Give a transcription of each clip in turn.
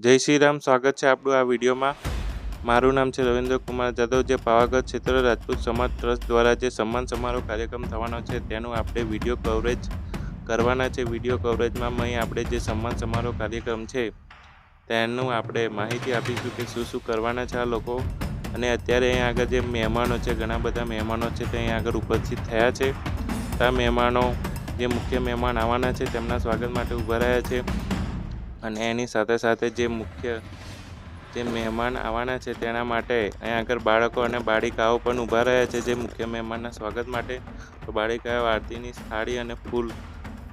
જય શ્રી રામ। સ્વાગત છે આપણું આ વિડીયોમાં। મારું નામ છે રવિન્દ્ર કુમાર જાદવ। જે પાવાગઢ ક્ષેત્ર રાજપૂત સમાજ ટ્રસ્ટ દ્વારા જે સન્માન સમારોહ કાર્યક્રમ થવાનો છે તેનું આપણે વિડીયો કવરેજ કરવાના છે। વિડીયો કવરેજમાં અહીં આપણે જે સન્માન સમારોહ કાર્યક્રમ છે તેનું આપણે માહિતી આપીશું કે શું શું કરવાના છે આ લોકો। અને અત્યારે અહીંયા આગળ જે મહેમાનો છે, ઘણા બધા મહેમાનો છે તે અહીંયા આગળ ઉપસ્થિત થયા છે। આ મહેમાનો જે મુખ્ય મહેમાન આવવાના છે તેમના સ્વાગત માટે ઊભા રહ્યા છે। અને એની સાથે સાથે જે મુખ્ય જે મહેમાન આવવાના છે તેના માટે અહીંયા આગળ બાળકો અને બાળિકાઓ પણ ઊભા રહ્યા છે જે મુખ્ય મહેમાનના સ્વાગત માટે। તો બાળિકાઓ આરતીની થાળી અને ફૂલ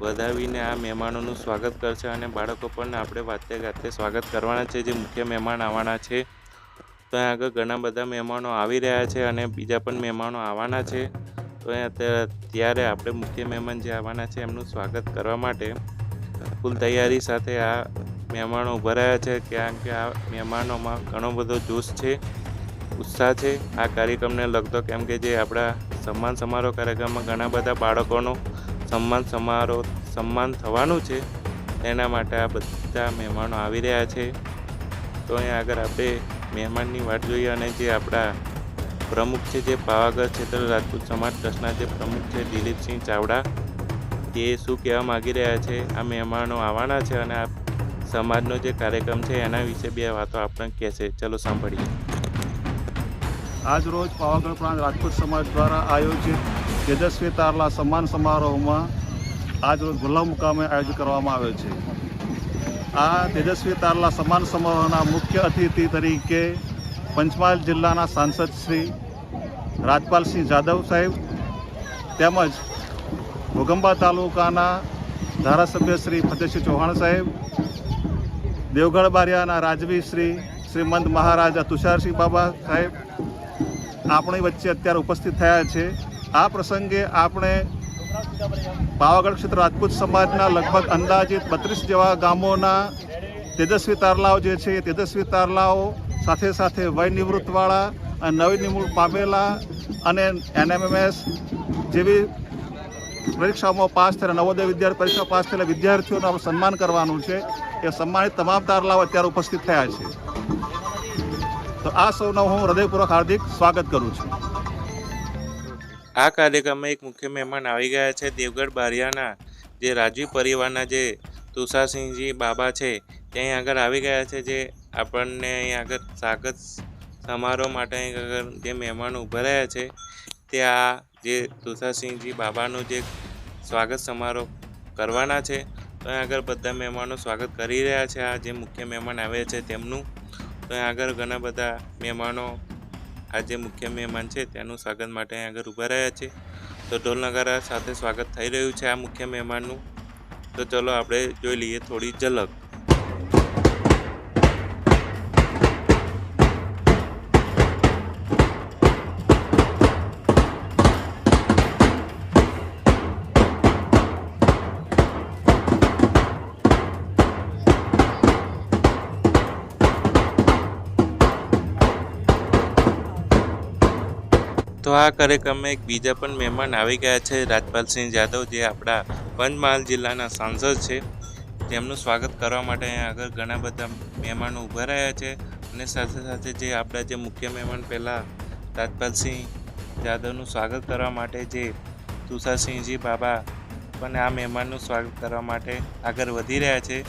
વધાવીને આ મહેમાનોનું સ્વાગત કરશે અને બાળકો પણ આપણે વાતે ગાતે સ્વાગત કરવાના છે જે મુખ્ય મહેમાન આવવાના છે। તો અહીંયા આગળ ઘણા બધા મહેમાનો આવી રહ્યા છે અને બીજા પણ મહેમાનો આવવાના છે। તો ત્યારે આપણે મુખ્ય મહેમાન જે આવવાના છે એમનું સ્વાગત કરવા માટે ફૂલ તૈયારી સાથે આ મહેમાનો ઊભા રહ્યા છે, કારણ કે આ મહેમાનોમાં ઘણો બધો જોશ છે, ઉત્સાહ છે આ કાર્યક્રમને લગતો। કેમ કે જે આપણા સન્માન સમારોહ કાર્યક્રમમાં ઘણા બધા બાળકોનો સન્માન થવાનું છે, તેના માટે આ બધા મહેમાનો આવી રહ્યા છે। તો અહીંયા આગળ આપણે મહેમાનની વાટ જોઈએ અને જે આપણા પ્રમુખ છે, જે પાવાગઢ ક્ષેત્ર રાજપૂત સમાજ ટ્રસ્ટના જે પ્રમુખ છે દિલીપસિંહ ચાવડા, તે શું કહેવા માગી રહ્યા છે। આ મહેમાનો આવવાના છે અને આ સમાજનો જે કાર્યક્રમ છે એના વિશે બે વાતો આપણને કહેશે। ચલો સાંભળીએ। આજ રોજ પાવાગઢ પ્રાંત રાજપૂત સમાજ દ્વારા આયોજિત તેજસ્વી તારલા સન્માન સમારોહમાં આજ રોજ ગુલામ મુકામે આયોજન કરવામાં આવ્યો છે। આ તેજસ્વી તારલા સન્માન સમારોહના મુખ્ય અતિથિ તરીકે પંચમહાલ જિલ્લાના સાંસદ શ્રી રાજપાલસિંહ જાદવ સાહેબ તેમજ ઘોગંબા તાલુકાના ધારાસભ્ય શ્રી ફતેહસિંહ ચૌહાણ સાહેબ, દેવગઢ બારિયાના રાજવી શ્રીમંત મહારાજા તુષારસિંહ બાબા સાહેબ આપણી વચ્ચે અત્યારે ઉપસ્થિત થયા છે। આ પ્રસંગે આપણે પાવાગઢ ક્ષેત્ર રાજપૂત સમાજના લગભગ અંદાજિત 32 જેવા ગામોના તેજસ્વી તારલાઓ જે છે એ તેજસ્વી તારલાઓ સાથે સાથે વય નિવૃત્તવાળા અને નવી નિમણૂક પામેલા અને NMMS જેવી પરીક્ષામાં પાસ થયેલા નવોદય વિદ્યાર્થી પરીક્ષા પાસ થયેલા વિદ્યાર્થીઓનું આપણે સન્માન કરવાનું છે। એ સન્માનિત તમામ તારલાઓ અત્યારે ઉપસ્થિત થયા છે। તો આ સૌનો હું હૃદયપૂર્વક હાર્દિક સ્વાગત કરું છું। આ કાર્યક્રમમાં એક મુખ્ય મહેમાન આવી ગયા છે દેવગઢ બારિયાના જે રાજવી પરિવારના જે તુષારસિંહજી બાબા છે તે અહીં આગળ આવી ગયા છે, જે આપણને અહીં આગળ સ્વાગત સમારોહ માટે અહીં આગળ જે મહેમાનો ઊભા રહ્યા છે તે આ જે તુષારસિંહજી બાબાનું જે સ્વાગત સમારોહ કરવાના છે। તો અહીં આગળ બધા મહેમાનો સ્વાગત કરી રહ્યા છે આ જે મુખ્ય મહેમાન આવ્યા છે તેમનું। તો અહીં આગળ ઘણા બધા મહેમાનો આ જે મુખ્ય મહેમાન છે તેનું સ્વાગત માટે અહીં આગળ ઊભા રહ્યા છે। તો ઢોલ નગારા સાથે સ્વાગત થઈ રહ્યું છે આ મુખ્ય મહેમાનનું। તો ચલો આપણે જોઈ લઈએ થોડી ઝલક। તો આ કાર્યક્રમમાં એક બીજા પણ મહેમાન આવી ગયા છે રાજપાલસિંહ જાદવ, જે આપણા પંચમહાલ જિલ્લાના સાંસદ છે। તેમનું સ્વાગત કરવા માટે અહીંયા આગળ ઘણા બધા મહેમાનો ઊભા રહ્યા છે અને સાથે સાથે જે આપણા જે મુખ્ય મહેમાન પહેલાં રાજપાલસિંહ જાદવનું સ્વાગત કરવા માટે જે તુષારસિંહજી બાબા પણ આ મહેમાનનું સ્વાગત કરવા માટે આગળ વધી રહ્યા છે।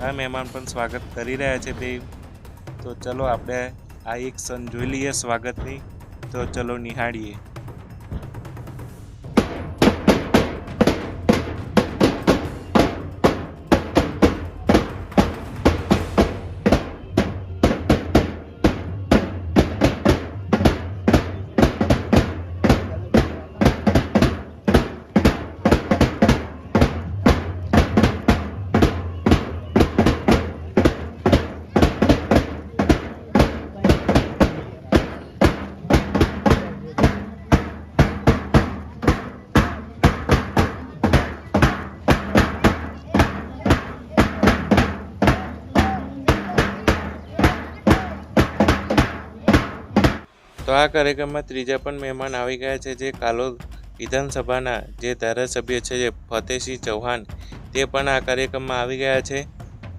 આ મહેમાન પણ સ્વાગત કરી રહ્યા છે બે। તો ચલો આપણે આ એક ક્ષણ જોઈ લઈએ સ્વાગતની। તો ચલો નિહાળીએ। તો આ કાર્યક્રમમાં ત્રીજા પણ મહેમાન આવી ગયા છે, જે કાલોલ વિધાનસભાના જે ધારાસભ્ય છે જે ફતેહસિંહ ચૌહાણ, તે પણ આ કાર્યક્રમમાં આવી ગયા છે।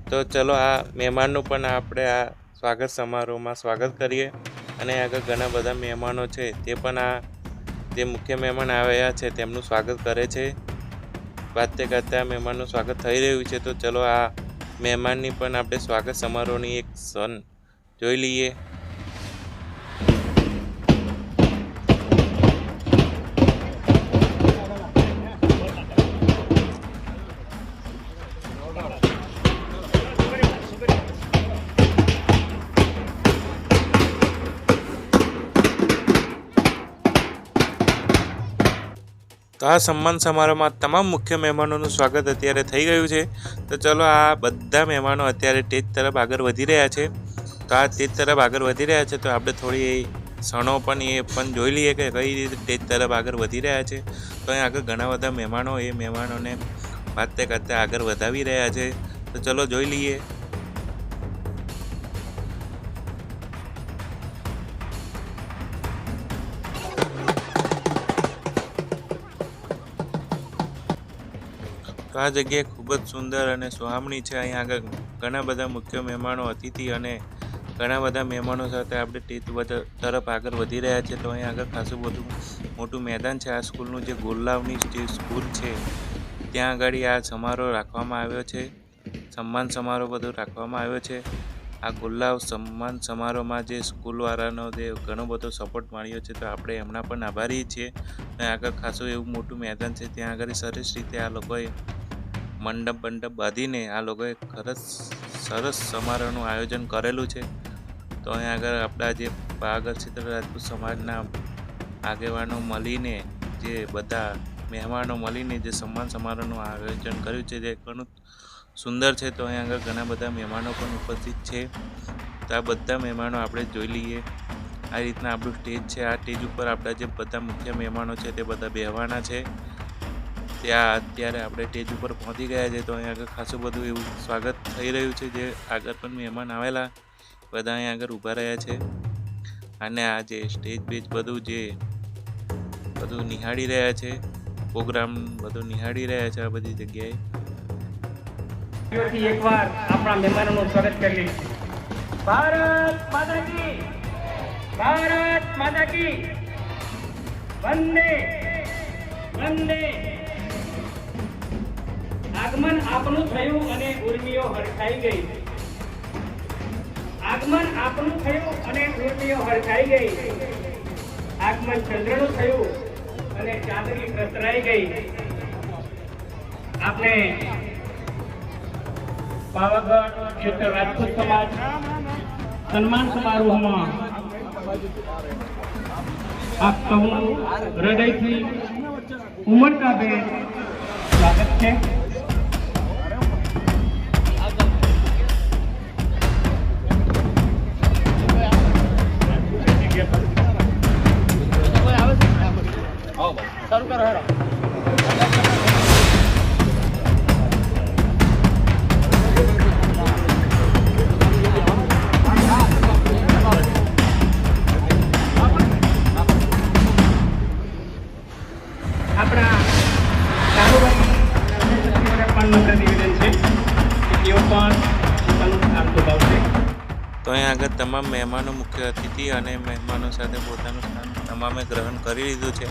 તો ચલો આ મહેમાનનું પણ આપણે આ સ્વાગત સમારોહમાં સ્વાગત કરીએ. અને આગળ ઘણા બધા મહેમાનો છે તે પણ આ જે મુખ્ય મહેમાન આવ્યા છે તેમનું સ્વાગત કરે છે. વાતે ગાતે આ મહેમાનનું સ્વાગત થઈ રહ્યું છે. તો ચલો આ મહેમાનની પણ આપણે સ્વાગત સમારોહની એક ક્ષણ જોઈ લઈએ. તો આ સન્માન સમારોહમાં તમામ મુખ્ય મહેમાનોનું સ્વાગત અત્યારે થઈ ગયું છે. તો ચલો આ બધા મહેમાનો અત્યારે સ્ટેજ તરફ આગળ વધી રહ્યા છે. તો આ સ્ટેજ તરફ આગળ વધી રહ્યા છે તો આપણે થોડી ક્ષણો પણ એ પણ જોઈ લઈએ કે કઈ રીતે સ્ટેજ તરફ આગળ વધી રહ્યા છે. તો અહીં આગળ ઘણા બધા મહેમાનો એ મહેમાનોને વાતે ગાતે આગળ વધાવી રહ્યા છે. તો ચલો જોઈ લઈએ. તો આ જગ્યાએ ખૂબ જ સુંદર અને સુહામણી છે. અહીં આગળ ઘણા બધા મુખ્ય મહેમાનો અતિથિ અને ઘણા બધા મહેમાનો સાથે આપણે સ્ટેજ તરફ આગળ વધી રહ્યા છે. તો અહીં આગળ ખાસું બધું મોટું મેદાન છે. આ સ્કૂલનું જે ગુલાવની જે સ્કૂલ છે ત્યાં આગળ આ સમારોહ રાખવામાં આવ્યો છે. સન્માન સમારોહ બધું રાખવામાં આવ્યો છે. આ ગુલાવ સન્માન સમારોહમાં જે સ્કૂલવાળાનો જે ઘણો બધો સપોર્ટ મળ્યો છે તો આપણે એમના પણ આભારી છીએ. અને આગળ ખાસું એવું મોટું મેદાન છે ત્યાં આગળ સરસ રીતે આ લોકોએ મંડપ બાંધીને આ લોકોએ સરસ સમારોહનું આયોજન કરેલું છે. તો અહીં આગળ આપણા જે પાવાગઢ ક્ષેત્ર રાજપૂત સમાજના આગેવાનો મળીને જે બધા મહેમાનો મળીને જે સન્માન સમારોહનું આયોજન કર્યું છે જે ઘણું સુંદર છે. તો અહીં આગળ ઘણા બધા મહેમાનો પણ ઉપસ્થિત છે. તો આ બધા મહેમાનો આપણે જોઈ લઈએ. આ રીતના આપણું સ્ટેજ છે. આ સ્ટેજ ઉપર આપણા જે બધા મુખ્ય મહેમાનો છે તે બધા બેહવાના છે. ત્યાં અત્યારે આપણે સ્ટેજ ઉપર પહોંચી ગયા છે. તો અહીં આગળ ખાસું બધું એવું સ્વાગત થઈ રહ્યું છે. જે આગળ પણ મહેમાન આવેલા બધા અહીં આગળ ઊભા રહ્યા છે અને આ જે સ્ટેજ બેજ બધું નિહાળી રહ્યા છે. પ્રોગ્રામ બધું નિહાળી રહ્યા છે આ બધી જગ્યાએ. એકવાર આપણા મહેમાનોનું સ્વાગત કરીએ. ભારત માતા કી, ભારત માતા કી, વંદે વંદે. આગમન આપનું થયું અને ઉર્મિઓ હરખાઈ ગઈ. આગમન આપનું થયું અને ઉર્મિઓ હરખાઈ ગઈ. આગમન ચંદ્રનું થયું અને ચાંદની પ્રસરાઈ ગઈ. આપણે પાવાગઢ ક્ષેત્ર રાજપૂત સમાજ સન્માન સમારોહમાં આપ સૌનું હૃદયથી ઉમળકાભેર સ્વાગત છે. શરૂ કરો હેડો. આપણા કારોબારી પણ નમ્ર નિવેદન છે કે તેઓ પણ પોતાનું સ્થાન શોધાવશે. તો અહીં આગળ તમામ મહેમાનો મુખ્ય અતિથિ અને મહેમાનો સાથે પોતાનું સ્થાન તમામે ગ્રહણ કરી લીધું છે.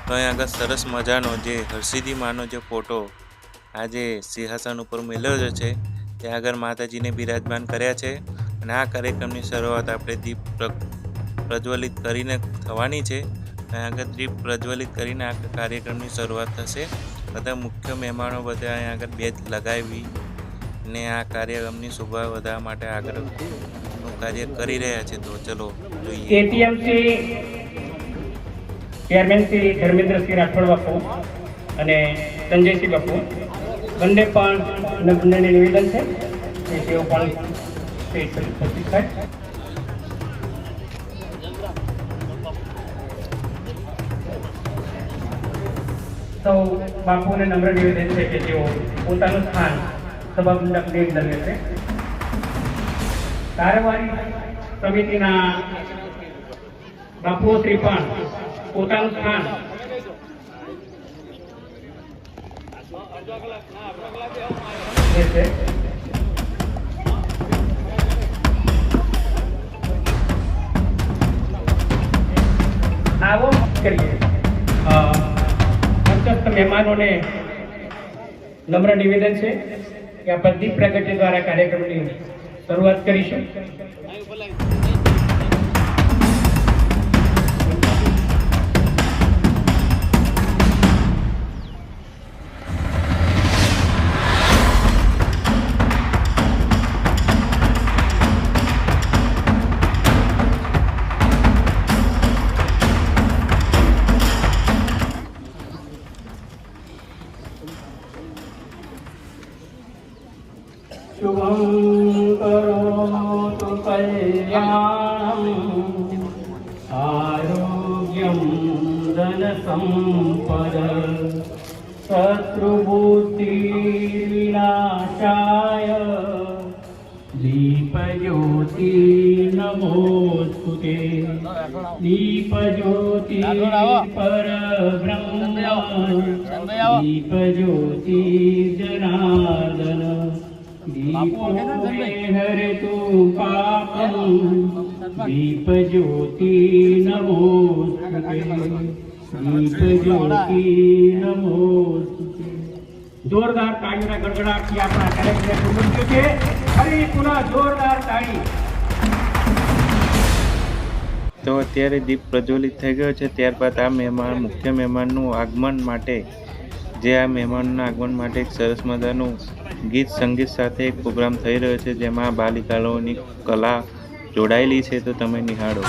તો અહીં આગળ સરસ મજાનો જે હરસિદ્ધિ માનો જે ફોટો આજે સિંહાસન ઉપર મેળવ્યો છે ત્યાં આગળ માતાજીને બિરાજમાન કર્યા છે. અને આ કાર્યક્રમની શરૂઆત આપણે દીપ પ્રજ્વલિત કરીને થવાની છે. અહીં આગળ દીપ પ્રજ્વલિત કરીને આ કાર્યક્રમની શરૂઆત થશે. બધા મુખ્ય મહેમાનો બધા અહીં આગળ બેચ લગાવી ને આ કાર્યક્રમની શોભા વધારવા માટે આગળનું કાર્ય કરી રહ્યા છે. તો ચલો જોઈએ. એટીએમસી ચેરમેન શ્રી ધર્મેન્દ્રસિંહ રાઠોડ બાપુ અને સંજયસિંહ બાપુ બંને પણ બંનેને નિવેદન છે કે તેઓ પણ ઉપસ્થિત થાય. સૌ બાપુને નમ્ર નિવેદન છે કે તેઓ પોતાનું સ્થાન સભા મંડપની અંદર લેશે. કાર્યવાહી સમિતિના બાપુઓ શ્રી પણ પોતાનું સ્થાન લેશે. કરીએ. મંચસ્થ મહેમાનોને નમ્ર નિવેદન છે કે આપણે દીપ પ્રગટ્ય દ્વારા કાર્યક્રમની શરૂઆત કરીશું. शुभं करोतु कल्याणम् आरोग्यं धनसम्पद शत्रुबुद्धिविनाशाय दीपज्योति नमोस्तुते. दीपज्योति परब्रह्म दीपज्योति जनार्दन दीपो मे हरतु पापं दीपज्योति नमोस्तुते. दीपज्योति नमोस्तुते. जोरदार ताळीના ગડગડાટથી આપણા કાર્યક્રમને પૂર્ણ છે. ફરી પુનઃ જોરદાર તાળી. તો અત્યારે દીપ પ્રજ્વલિત થઈ ગયો છે. ત્યારબાદ આ મુખ્ય મહેમાનનું આગમન માટે આ મહેમાનના આગમન માટે એક સરસ મજાનું ગીત સંગીત સાથે એક પ્રોગ્રામ થઈ રહ્યો છે, જેમાં બાલિકાઓની કલા જોડાયેલી છે. તો તમે નિહાળો.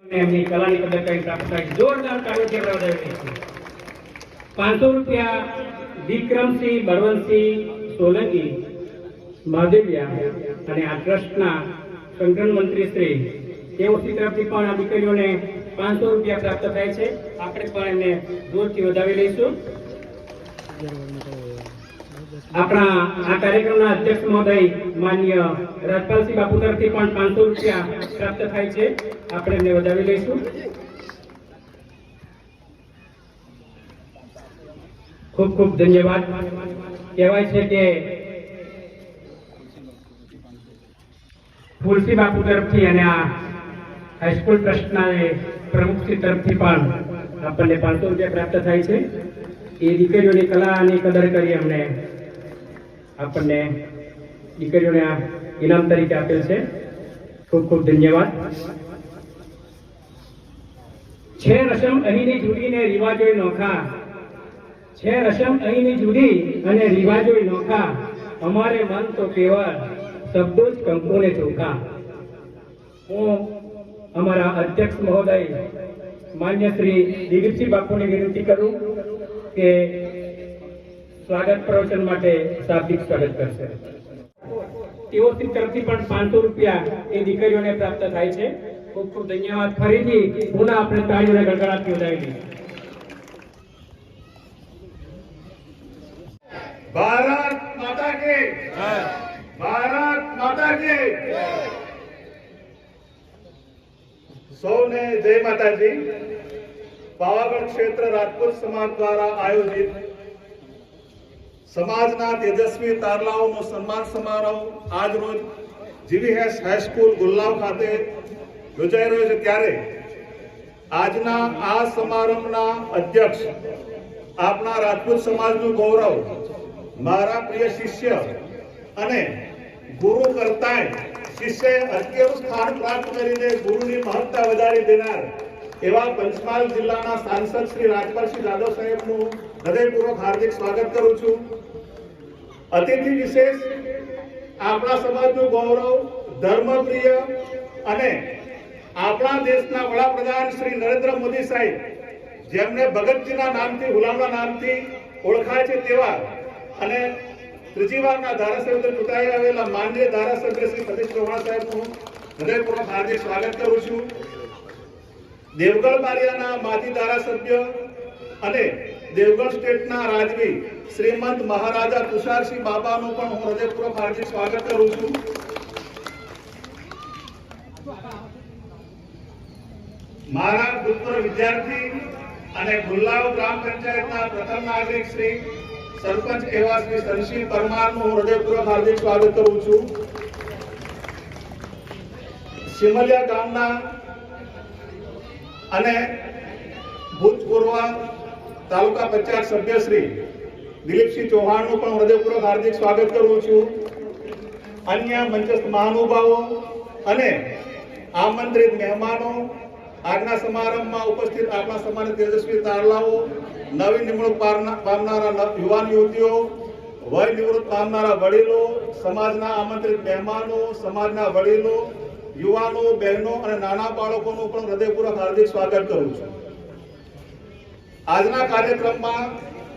એમની કલાની કદર પ્રાપ્ત થાય. જોરદાર તાળીઓ બજાવવી છે. 500 રૂપિયા વિક્રમસિંહ બળવંતસિંહ સોલંકી મહાદેવિયા અને આ ટ્રસ્ટના સંગઠન મંત્રી શ્રી તેઓની તરફથી પણ આ દીકરીઓને 500 રૂપિયા પ્રાપ્ત થાય છે. આપણે પણ એમને જોરથી વધાવી લઈશું. આપણા આ કાર્યક્રમના અધ્યક્ષ મહોદય માનનીય રાજપાલસિંહ બાપુ તરફથી પણ 500 રૂપિયા પ્રાપ્ત થાય છે. આપણે એમને વધાવી લઈશું. ખૂબ ખૂબ ધન્યવાદ. કહેવાય છે કે ફુલસી બાપુ તરફથી અને આ હાઈસ્કૂલ ટ્રસ્ટના પ્રમુખશ્રી તરફથી પણ આપણને 500 રૂપિયા પ્રાપ્ત થાય છે. એ દીકરીઓની કલાની કદર કરી અમને આપણને દીકરીઓને આ ઇનામ તરીકે આપેલ છે. ખૂબ ખૂબ ધન્યવાદ. છે રસમ અહીંની જુદી ને રિવાજો નોખા, છે રસમ અહીંની જુદી અને રિવાજો નોખા, અમારે મન તો કેવળ શબ્દો જ કંકુને ચોખા. હું અમારા અધ્યક્ષ મહોદય માન્ય શ્રી દિલીપસિંહ બાપુને વિનંતી કરું કે સ્વાગત પ્રવચન માટે શાબ્દિક સ્વાગત કરશે. તેઓની તરફથી પણ 500 રૂપિયા એ દીકરીઓને પ્રાપ્ત થાય છે. ખૂબ ખૂબ ધન્યવાદ. ફરીથી પુનઃ આપણે તાળીઓના ગડગડાટથી વધાવી દઈએ. ભારત માતા કી જય. ભારત માતા કી જય. સૌને જય માતાજી. પાવાગઢ ક્ષેત્ર રાજપૂત સમાજ દ્વારા આયોજિત સમાજના તેજસ્વી તારલાઓનો સન્માન સમારોહ આજ રોજ જીવીએસ હાઈસ્કૂલ ગુલ્લાવ ખાતે યોજાઈ રહ્યો છે. ત્યારે આજના આ સમારંભના અધ્યક્ષ આપણા રાજપૂત સમાજનું ગૌરવ, મારા પ્રિય શિષ્ય અને ગુરુ કરતાંય શિષ્યએ અગિયારું સ્થાન પ્રાપ્ત કરીને ગુરુની મહત્તા વધારી દેનાર એવા પંચમહાલ જિલ્લાના સાંસદ શ્રી રાજપાલસિંહ જાદવ સાહેબનું હૃદયપૂર્વક હાર્દિક સ્વાગત કરું છું. અતિથિ વિશેષ આપણા સમાજનું ગૌરવ, ધર્મપ્રિય અને આપણા દેશના વડાપ્રધાન શ્રી નરેન્દ્ર મોદી સાહેબ, જેમને ભગતજીના નામથી, ગુલામના નામથી ઓળખાય છે તેવા અને ત્રીજી વારના ધારાસભ્ય ચૂંટાઈ આવેલા માનનીય ધારાસભ્ય શ્રી સતીશ ચૌહાણ સાહેબનું હૃદયપૂર્વક હાર્દિક સ્વાગત કરું છું. દેવગઢ બારિયાના માજી ધારાસભ્ય અને દેવગઢ સ્ટેટના રાજવી શ્રીમંત મહારાજા તુષારસિંહ બાબાનું પણ હું હૃદયપૂર્વક હાર્દિક સ્વાગત કરું છું. મારા ભૂતપૂર્વ વિદ્યાર્થી અને ગુલ્લાવ ગ્રામ પંચાયતના પ્રથમ નાગરિક શ્રી સરપંચ એવા શ્રી શનસિંહ પરમારનું હું હૃદયપૂર્વક હાર્દિક સ્વાગત કરું છું. સિમલિયા ગામના અને ભૂતપૂર્વ તાલુકા પંચાયત સભ્ય શ્રી દિલીપસિંહ ચૌહાણનું પણ હૃદયપૂર્વક હાર્દિક સ્વાગત કરું છું. અન્ય મંચસ્થ મહાનુભાવો અને આમંત્રિત મહેમાનો, આજના સમારંભમાં ઉપસ્થિત આપણા સમાજના તેજસ્વી તારલાઓ, નવી નિમણૂક પામનારા યુવાન યુવતીઓ, વય નિવૃત્ત પામનારા વડીલો, સમાજના આમંત્રિત મહેમાનો, સમાજના વડીલો, યુવાનો, બહેનો અને નાના બાળકોનું પણ હૃદયપૂર્વક હાર્દિક સ્વાગત કરું છું. આજના કાર્યક્રમમાં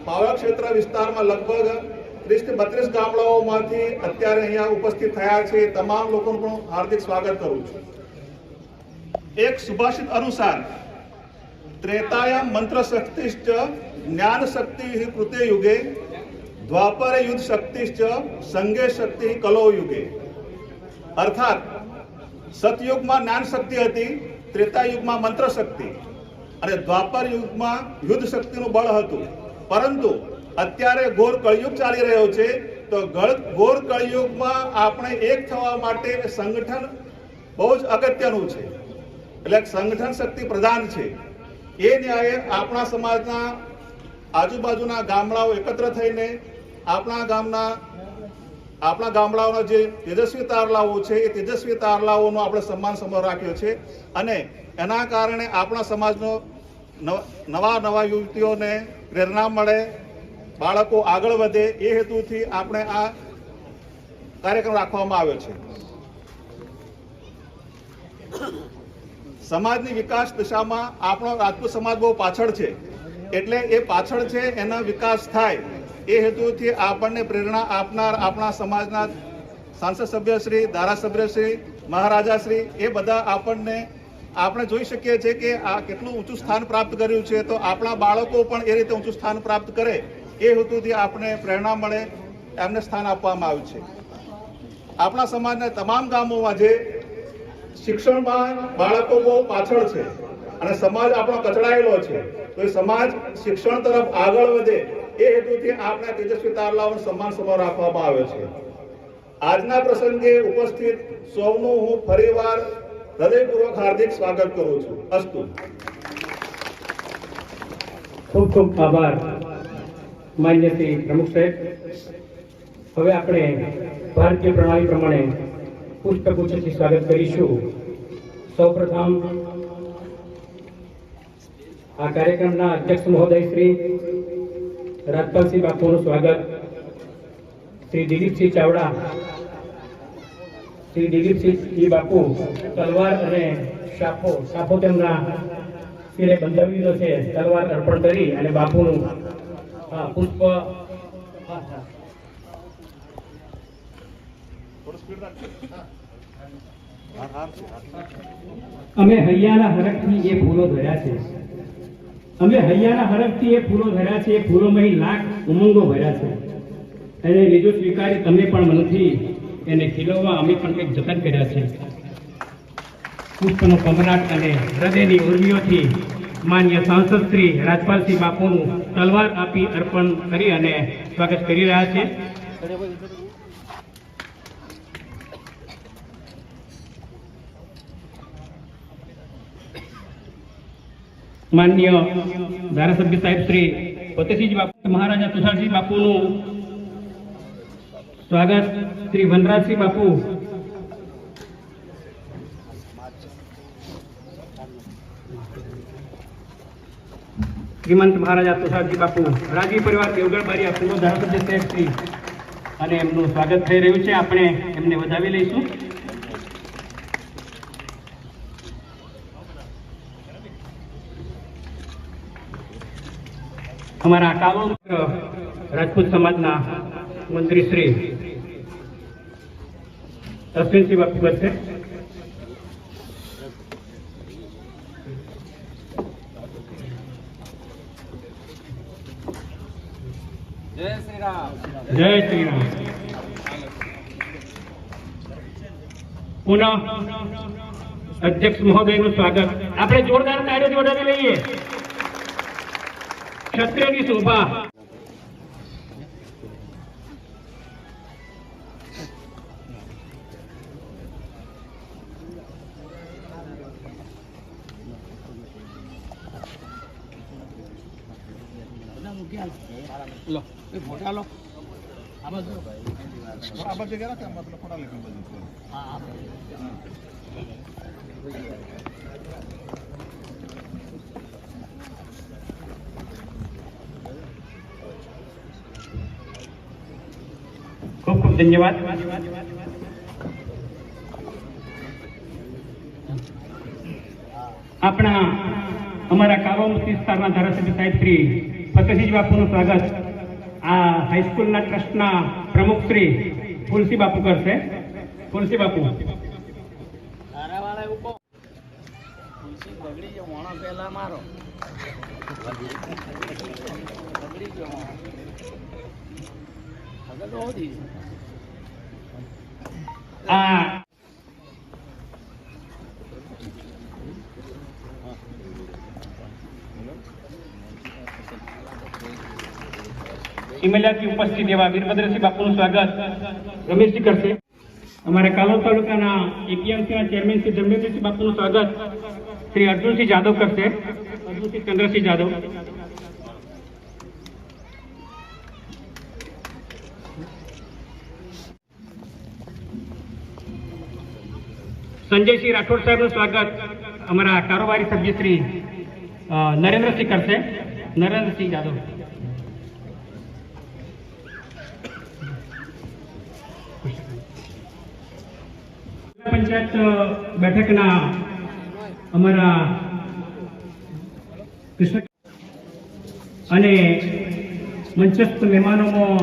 પાવડા ક્ષેત્ર વિસ્તારમાં લગભગ 30 થી 32 ગામડાઓમાંથી અત્યારે અહીંયા ઉપસ્થિત થયા છે. તમામ લોકોનું પણ હાર્દિક સ્વાગત કરું છું. એક સુભાષિત અનુસાર ત્રેતાયામ મંત્ર શક્તિશ્ચ જ્ઞાન શક્તિ કૃતે યુગે દ્વાપરે યુદ્ધ શક્તિશ્ચ સંગે શક્તિ કલો યુગે. અર્થાત સતયુગમાં જ્ઞાન શક્તિ હતી, ત્રેતા યુગમાં મંત્ર શક્તિ અને દ્વાપર યુગમાં યુદ્ધ શક્તિનું બળ હતું. પરંતુ અત્યારે ઘોર કળિયુગ ચાલી રહ્યો છે. તો ઘોર કળિયુગમાં આપણે એક થવા માટે સંગઠન બહુ જ અગત્યનું છે. એટલે સંગઠન શક્તિ પ્રધાન છે. એ ન્યાયે આપણા સમાજના આજુબાજુના ગામડાઓ એકત્ર થઈને આપણા ગામડાઓના જે તેજસ્વી તારલાઓ છે એ તેજસ્વી તારલાઓનો આપણે સન્માન સમારોહ રાખ્યો છે. અને એના કારણે આપણા સમાજનો નવા યુવતીઓને પ્રેરણા મળે, બાળકો આગળ વધે, એ હેતુથી આપણે આ કાર્યક્રમ રાખવામાં આવ્યો છે. સમાજની વિકાસ દિશામાં આપણો રાજપૂત સમાજ બહુ પાછળ છે. એટલે એ પાછળ છે, એનો વિકાસ થાય એ હેતુથી આપણને પ્રેરણા આપનાર આપણા સમાજના સાંસદ સભ્યશ્રી, ધારાસભ્યશ્રી મહારાજાશ્રી, એ બધા આપણે જોઈ શકીએ છીએ કે આ કેટલું ઊંચું સ્થાન પ્રાપ્ત કર્યું છે. તો આપણા બાળકો પણ એ રીતે ઊંચું સ્થાન પ્રાપ્ત કરે એ હેતુથી આપણે પ્રેરણા મળે એમને સ્થાન આપવામાં આવ્યું છે. આપણા સમાજના તમામ ગામોમાં જે શિક્ષણમાં બાળકો બહુ પાછળ છે અને સમાજ આપણો કચડાયેલો છે, તો એ સમાજ શિક્ષણ તરફ આગળ વધે એ હેતુથી આપણે તેજસ્વી તારલાઓનો સન્માન સમારોહ રાખવામાં આવ્યો છે. આજના પ્રસંગે ઉપસ્થિત સૌનું હું ફરીવાર હૃદયપૂર્વક હાર્દિક સ્વાગત કરું છું. અસ્તુ. ખૂબ ખૂબ આભાર માન્ય શ્રી પ્રમુખ સાહેબ. હવે આપણે ભારતીય પ્રણાલી પ્રમાણે પુષ્પગુચ્છથી સ્વાગત કરીશું. સૌપ્રથમ આ કાર્યક્રમના અધ્યક્ષ મહોદય શ્રી રાજપાલસિંહ બાપુનું સ્વાગત. શ્રી દિલીપસિંહ ચાવડા, શ્રી દિલીપસિંહ બાપુ તલવાર અને સાફો તેમના શિરે બંધાવેલો છે. તલવાર અર્પણ કરી અને બાપુનું પુષ્પ અમે હૈયાના હરખથી એ ફૂલો ધર્યા છે. અમે હૈયાના હરખથી એ ફૂલો ધર્યા છે. એ ફૂલોમાં લાખ ઉમંગો ભર્યા છે. એને લીધું સ્વીકારી તમે પણ મનથી એને ખીલવવા અમે પણ કંઈક જતન કર્યા છે. પુષ્પનો કમરાટ અને હૃદયની ઉર્મિઓથી માન્ય સાંસદ શ્રી રાજપાલસિંહ બાપુનું તલવાર આપી અર્પણ કરી અને સ્વાગત કરી રહ્યા છે. માન્ય ધારાસભ્ય સાહેબ શ્રી ફતેહસિંહ બાપુ, મહારાજા તુષારસિંહ બાપુનું સ્વાગત. શ્રી વનરાજસિંહ બાપુ, શ્રીમંત મહારાજા તુષારસિંહ બાપુ, રાજી પરિવાર દેવગઢ બારિયા પૂર્વ ધારાસભ્ય સાહેબ શ્રી, અને એમનું સ્વાગત થઈ રહ્યું છે. આપણે એમને વધાવી લઈશું. અમારા કાવો રાજપૂત સમાજના મંત્રી શ્રી અશ્વિનસિંહ બાપુ કરશે. જય શ્રી રામ. જય શ્રી રામ. પુનઃ અધ્યક્ષ મહોદયનું સ્વાગત. આપણે જોરદાર તાળીઓથી વધાવી લઈએ. ક્ષત્રિયની શોભા. લો એ ફોટા લો. આ બાજુ ગયા કે મતલબ ફોટા લેખન બધું. ખૂબ ખૂબ ધન્યવાદ. આપણા અમારા કાવામતી વિસ્તારના ધારાસભ્ય સાહેબ શ્રી ફતેહસિંહ બાપુનું સ્વાગત આ હાઈસ્કૂલના ટ્રસ્ટના પ્રમુખ શ્રી ફુલસિંહ બાપુ કરશે. ફુલસિંહ બાપુ. તારાવાળા ઉભો. તુલસી બગડી ગયો, મોણો પહેલા મારો. બગડી ગયો મોણો. આગળ તો હોતી. આ ઇમલિયાથી ઉપસ્થિત એવા વીરભદ્રસિંહ બાપુનું સ્વાગત રમેશજી કરશે. અમારા કાલોલ તાલુકાના એપીએમસીના ચેરમેન શ્રી ધર્મેન્દ્રસિંહ બાપુનું સ્વાગત શ્રી અર્જુનસિંહ જાદવ કરશે. અર્જુનસિંહ ચંદ્રસિંહ જાદવ. સંજયસિંહ રાઠોડ સાહેબનું સ્વાગત અમારા કારોબારી સભ્ય શ્રી નરેન્દ્રસિંહ કરશે. નરેન્દ્રસિંહ જાદવ. પંચાયત બેઠકના અમારા કૃષ્ણ અને મંચસ્થ મહેમાનોમાં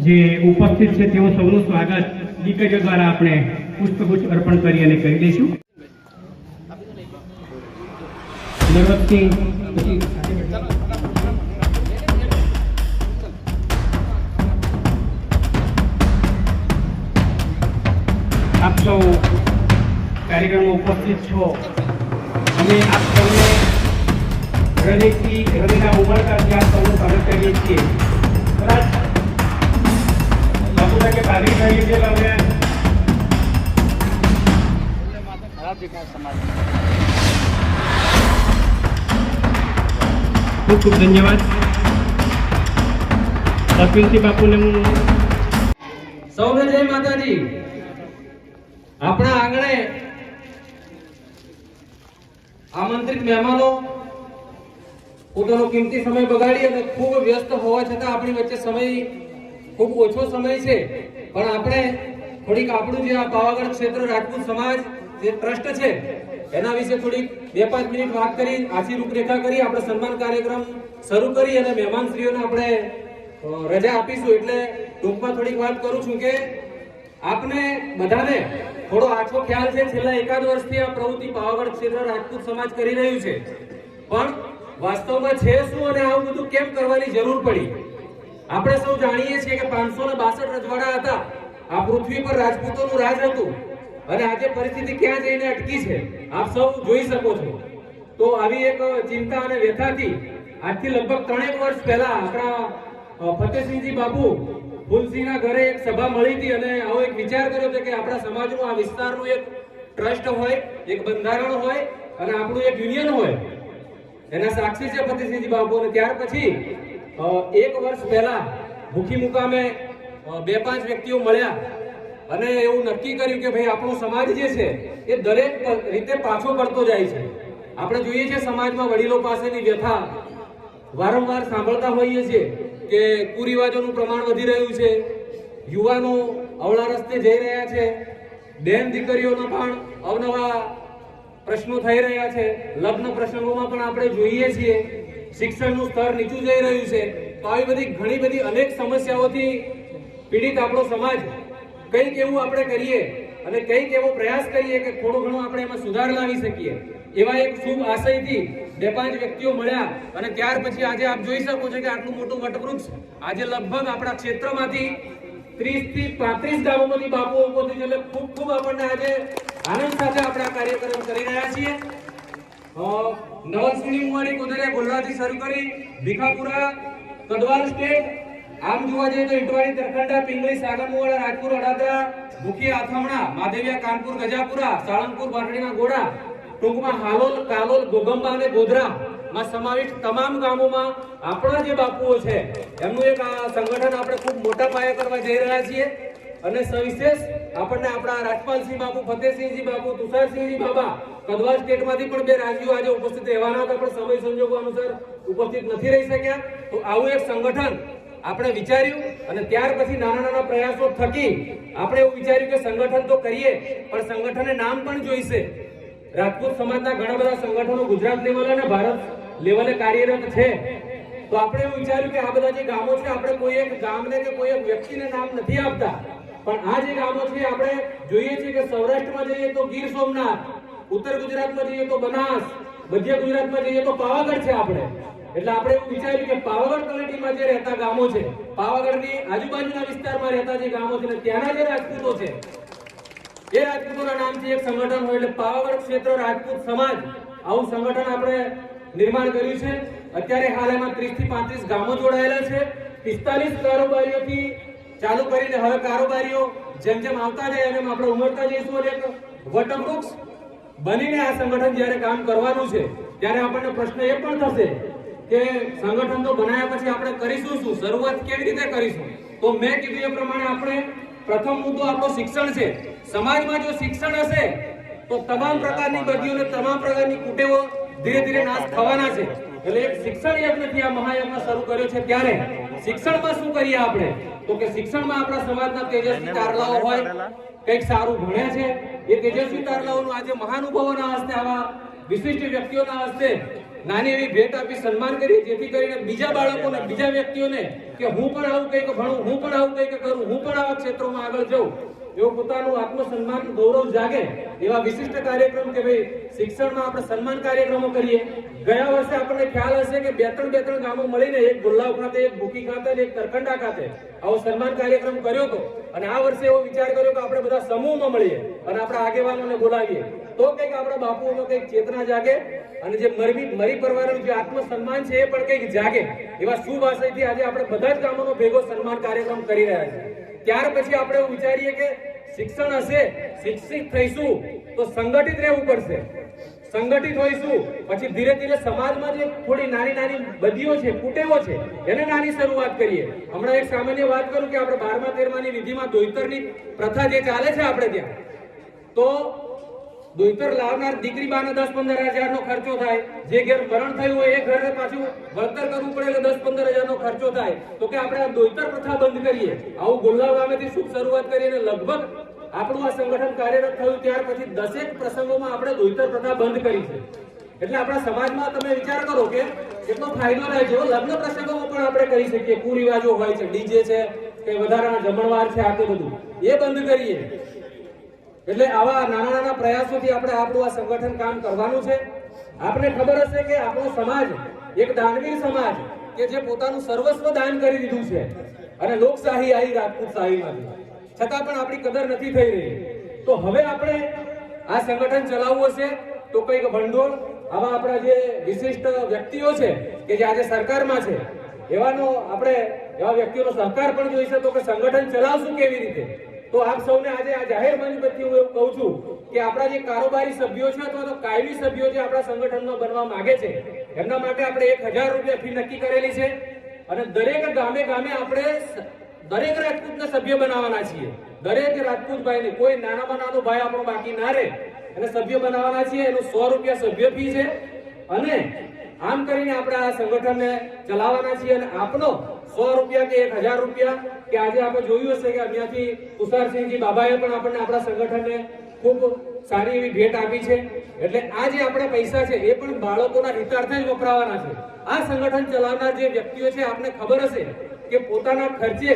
જે ઉપસ્થિત છે તેઓ સૌનું સ્વાગત દીકરીઓ દ્વારા આપણે પુષ્પગુચ્છ અર્પણ કરી અને કરી દઈશું. નર્મદસિંહ પછી આપ સૌ કાર્યક્રમમાં ઉપસ્થિત છો અને આપ સૌને હૃદયથી હૃદયના ઉમળકાથી આપ સૌનું સ્વાગત કરીએ છીએ. કદાચ બાપુના કે પાદરી સાહેબ જે લાવ્યા ખરાબ દેખાય સમાજ. ખૂબ ખૂબ ધન્યવાદ. અશ્વિનસિંહ બાપુને હું સૌને જય માતાજી. આપણા આંગણે આમંત્રિત મહેમાનો પોતાનો કિંમતી સમય બગાડી અને ખૂબ વ્યસ્ત હોવા છતાં આપણી વચ્ચે સમય ખૂબ ઓછો સમય છે, પણ આપણે થોડીક આપણું જે આ પાવાગઢ ક્ષેત્ર રાજપૂત સમાજ જે ટ્રસ્ટ છે એના વિશે થોડીક 2-5 મિનિટ વાત કરી, આછી રૂપરેખા કરી, આપણે સન્માન કાર્યક્રમ શરૂ કરી અને મહેમાનશ્રીઓને આપણે રજા આપીશું. એટલે ટૂંકમાં થોડીક વાત કરું છું કે આપને બધાને થોડો આછો ખ્યાલ છે. છેલ્લા 1 વર્ષથી આ પ્રવૃત્તિ પાવાગઢ ક્ષેત્ર રાજપૂત સમાજ કરી રહ્યું છે, પણ વાસ્તવમાં છે શું અને આવું બધું કેમ કરવાની જરૂર પડી? આપણે સૌ જાણીએ છીએ કે 562 રજવાડા હતા. આ પૃથ્વી પર રાજપૂતોનું રાજ હતું અને આજે પરિસ્થિતિ ક્યાં જઈને અટકી છે આપ સૌ જોઈ શકો છો. તો આવી એક ચિંતા અને વ્યથાથી આજથી લગભગ 3 વર્ષ પહેલા આપણા ફતેહસિંહજી બાપુ ફૂલસિંહના ઘરે એક સભા મળી હતી અને આવો એક વિચાર કર્યો હતો કે આપણા સમાજનું આ વિસ્તારનું એક ટ્રસ્ટ હોય, એક બંધારણ હોય અને આપણું એક યુનિયન હોય. એના સાક્ષી છે ફતેહસિંહજી બાપુ. અને ત્યાર પછી 1 વર્ષ પહેલા ભૂખી મુકામે 2-5 વ્યક્તિઓ મળ્યા અને એવું નક્કી કર્યું કે ભાઈ આપણો સમાજ જે છે એ દરેક રીતે પાછો પડતો જાય છે. આપણે જોઈએ છીએ સમાજમાં વડીલો પાસેની વ્યથા વારંવાર સાંભળતા હોઈએ છીએ કે કુરિવાજોનું પ્રમાણ વધી રહ્યું છે, યુવાનો અવળા રસ્તે જઈ રહ્યા છે, બેન દીકરીઓના પણ અવનવા પ્રશ્નો થઈ રહ્યા છે, લગ્ન પ્રસંગોમાં પણ આપણે જોઈએ છીએ શિક્ષણનું સ્તર નીચું જઈ રહ્યું છે. તો આવી બધી ઘણી બધી અનેક સમસ્યાઓથી પીડિત આપણો સમાજ કંઈક એવું આપણે કરીએ અને કંઈક એવો પ્રયાસ કરીએ કે થોડો ઘણો આપણે એમાં સુધાર લાવી શકીએ. એવા એક શુભ આશયથી 2-5 વ્યક્તિઓ મળ્યા અને ત્યાર પછી આજે આપ જોઈ શકો છો કે આટલું મોટું વટવૃક્ષ આજે લગભગ આપણા ક્ષેત્રમાંથી 30 થી 35 ગામોમાંથી બાપુઓ ઉપસ્થિત છે. એટલે ખૂબ ખૂબ આપણને આજે આનંદ સાથે આપણે આ કાર્યક્રમ કરી રહ્યા છીએ. નવલસિંહ મુવાડી કોદરિયા ગોલરાથી શરૂ કરી ભીખાપુરા કદવાલ સ્ટેટ, આમ જોવા જઈએ તો ઇટવાડી તરખંડા પિંગળી સાગરમુવાડા રાજપુર અડાદરા ભૂખી આથમણા માધેવિયા કાનપુર ગજાપુરા સાળંગપુર બારડીના ગોડા, ટૂંકમાં હાલોલ કાલોલ ગોગંબા અને ગોધરા માં સમાવિષ્ટ તમામ ગામોમાં આપણા જે બાપુઓ છે એમનું એક આ સંગઠન આપણે ખૂબ મોટા પાયે કરવા જઈ રહ્યા છીએ. અને સવિશેષ આપણને આપણા રાજપાલસિંહ બાપુ, ફતેહસિંહજી બાપુ, તુષારસિંહજી બાબા કદવાલ સ્ટેટમાંથી પણ 2 રાજવીઓ આજે ઉપસ્થિત રહેવાના હતા પણ સમય સંજોગો અનુસાર ઉપસ્થિત નથી રહી શક્યા. તો આવું એક સંગઠન આપણે વિચાર્યું અને ત્યાર પછી નાના નાના પ્રયાસો થકી આપણે એવું વિચાર્યું કે સંગઠન તો કરીએ પણ સંગઠનને નામ પણ જોઈશે. રાજપૂત સમાજના ઘણા બધા સંગઠનો ગુજરાત લેવલે અને ભારત લેવલે કાર્યરત છે. તો આપણે એવું વિચાર્યું કે આ બધા જે ગામો છે આપણે કોઈ એક ગામને કે કોઈ એક વ્યક્તિને નામ નથી આપતા, પણ આ જે ગામો છે આપણે જોઈએ છીએ કે સૌરાષ્ટ્રમાં જઈએ તો ગીર સોમનાથ, ઉત્તર ગુજરાતમાં જઈએ તો બનાસ, મધ્ય ગુજરાતમાં જઈએ તો પાવાગઢ છે આપણે. એટલે આપણે એવું વિચાર્યું કે પાવાગઢ તળેટીમાં જે રહેતા ગામો છે, પાવાગઢની આજુબાજુના વિસ્તારમાં રહેતા જે ગામો છે ને ત્યાંના જે રાજપૂતો છે એ રાજપૂતોના નામથી એક સંગઠન હોય એટલે પાવાગઢ ક્ષેત્ર રાજપૂત સમાજ આવું સંગઠન આપણે નિર્માણ કર્યું છે. અત્યારે હાલ એમાં 30 થી 35 ગામો જોડાયેલા છે. 45 કારોબારીઓથી ચાલુ કરીને હવે કારોબારીઓ જેમ જેમ આવતા જાય એમ આપણે ઉમરતા જઈશું અને એક વટવૃક્ષ બનીને આ સંગઠન જ્યારે કામ કરવાનું છે ત્યારે આપણને પ્રશ્ન એ પણ થશે કે સંગઠન તો બનાવ્યા પછી આપણે કરીશું શું, શરૂઆત કેવી રીતે કરીશું? તો મેં કીધું એ પ્રમાણે આપણે પ્રથમ મુદ્દો આપણો શિક્ષણ છે. સમાજમાં જો શિક્ષણ હશે તો તમામ પ્રકારની બદીઓ, તમામ પ્રકારની કુટેવો ધીરે ધીરે નાશ થવાના છે. એટલે એક શિક્ષણ યજ્ઞથી આ મહાયજ્ઞ શરૂ કર્યો છે. ત્યારે શિક્ષણમાં શું કરીએ આપણે? તો કે શિક્ષણમાં આપણા સમાજના તેજસ્વી તારલાઓ હોય, કંઈક સારું ભણ્યા છે એ તેજસ્વી તારલાઓનું આજે મહાનુભાવોના હસ્તે, આવા વિશિષ્ટ વ્યક્તિઓના હસ્તે નાની એવી ભેટ આપી સન્માન કરીએ, જેથી કરીને બીજા બાળકોને, બીજા વ્યક્તિઓને કે હું પણ આવું કંઈક ભણું, હું પણ આવું કંઈક કરું, હું પણ આવા ક્ષેત્રોમાં આગળ જાઉં, એવો પોતાનું આત્મસન્માન ગૌરવ જાગે એવા વિશિષ્ટ કાર્યક્રમ કે ભાઈ શિક્ષણમાં આપણે સન્માન કાર્યક્રમો કરીએ. ગયા વર્ષે આપણને ખ્યાલ હશે કે બે ત્રણ ગામો મળીને એક ગુલ્લાવ ખાતે, એક ભૂકી ખાતે અને એક તરખંડા ખાતે આવો સન્માન કાર્યક્રમ કર્યો હતો. અને આ વર્ષે એવો વિચાર કર્યો કે આપણે બધા સમૂહમાં મળીએ અને આપણા આગેવાનોને બોલાવીએ તો કંઈક આપણા બાપુઓમાં કંઈક ચેતના જાગે અને જે મરી પરવારનું જે આત્મસન્માન છે એ પણ કંઈક જાગે. એવા શુભ આશયથી આજે આપણે બધા જ ગામોનો ભેગો સન્માન કાર્યક્રમ કરી રહ્યા છીએ. ત્યાર પછી આપણે એવું વિચારીએ કે શિક્ષણ હશે, શિક્ષિત થઈશું તો સંગઠિત રહેવું પડશે. સંગઠિત હોઈશું પછી ધીરે ધીરે સમાજમાં જે થોડી નાની બદીઓ છે, કુટેવો છે, એને નાની શરૂઆત કરીએ. હમણાં એક સામાન્ય વાત કરું કે આપણે 12મા 13માની વિધિમાં દોઈતરની પ્રથા જે ચાલે છે આપણે ત્યાં, તો દોઈતર લાવનાર દીકરી બાને 10-15 હજારનો ખર્ચો થાય. જે ઘેર મરણ થયું હોય એ ઘરે પાછું વળતર કરવું પડે એટલે 10-15 હજારનો ખર્ચો થાય. તો કે આપણે આ દોઈતર પ્રથા બંધ કરીએ. આવું ગુલ્લાવ ગામેથી શુભ શરૂઆત કરીને લગભગ આપણું આ સંગઠન કાર્યરત થયું ત્યાર પછી 10 પ્રસંગોમાં આપણે દોઈતર પ્રથા બંધ કરી છે. એટલે આપણા સમાજમાં તમે વિચાર કરો કે કેટલો ફાયદો થાય છે. લગ્ન પ્રસંગોમાં પણ આપણે કરી શકીએ. કુરિવાજો હોય છે, ડીજે છે, કે વધારાના જમણવાર છે, આ બધું એ બંધ કરીએ. એટલે આવા નાના પ્રયાસોથી આપણે આપણું આ સંગઠન કામ કરવાનું છે. આપને ખબર હશે કે આપણો સમાજ એક દાનવીર સમાજ કે જે પોતાનું સર્વસ્વ દાન કરી દીધું છે અને લોકશાહી આવી રાજપૂત શાહીમાંથી, છતાં પણ આપણી કદર નથી થઈ રહી. તો હવે આપણે આ સંગઠન ચલાવવું હશે તો કંઈક ભંડોળ, આવા આપણા જે વિશિષ્ટ વ્યક્તિઓ છે કે જે આજે સરકારમાં છે એવા વ્યક્તિઓનો સહકાર પણ જોઈશે. તો કે સંગઠન ચલાવશું કેવી રીતે? તો આપ સૌને આજે આ જાહેર મંચ પરથી હું એવું કહું છું કે આપણા જે કારોબારી સભ્યો છે અથવા તો કાયમી સભ્યો જે આપણા સંગઠનમાં બનવા માંગે છે એમના માટે આપણે 1000 રૂપિયા ફી નક્કી કરેલી છે અને દરેક ગામે આપણે દરેક રાજપૂતને સભ્ય બનાવવાના છીએ. દરેક રાજપૂત ભાઈને કોઈ નાનામાં નાનો ભાઈ આપણો બાકી ના રહે અને સભ્ય બનાવવાના છીએ. એનું 100 રૂપિયા સભ્ય ફી છે અને આમ કરીને આપણે આ સંગઠનને ચલાવવાના છીએ. અને આપનો 100 રૂપિયા કે 1000 રૂપિયા કે આજે આપણે જોયું હશે કે અહીંયાથી તુષારસિંહજી બાબાએ પણ આપણને આપણા સંગઠનને ખૂબ સારી એવી ભેટ આપી છે. એટલે આ જે આપણા પૈસા છે એ પણ બાળકોના હિતાર્થે જ વપરાવાના છે. આ સંગઠન ચલાવનાર જે વ્યક્તિઓ છે આપને ખબર હશે કે પોતાના ખર્ચે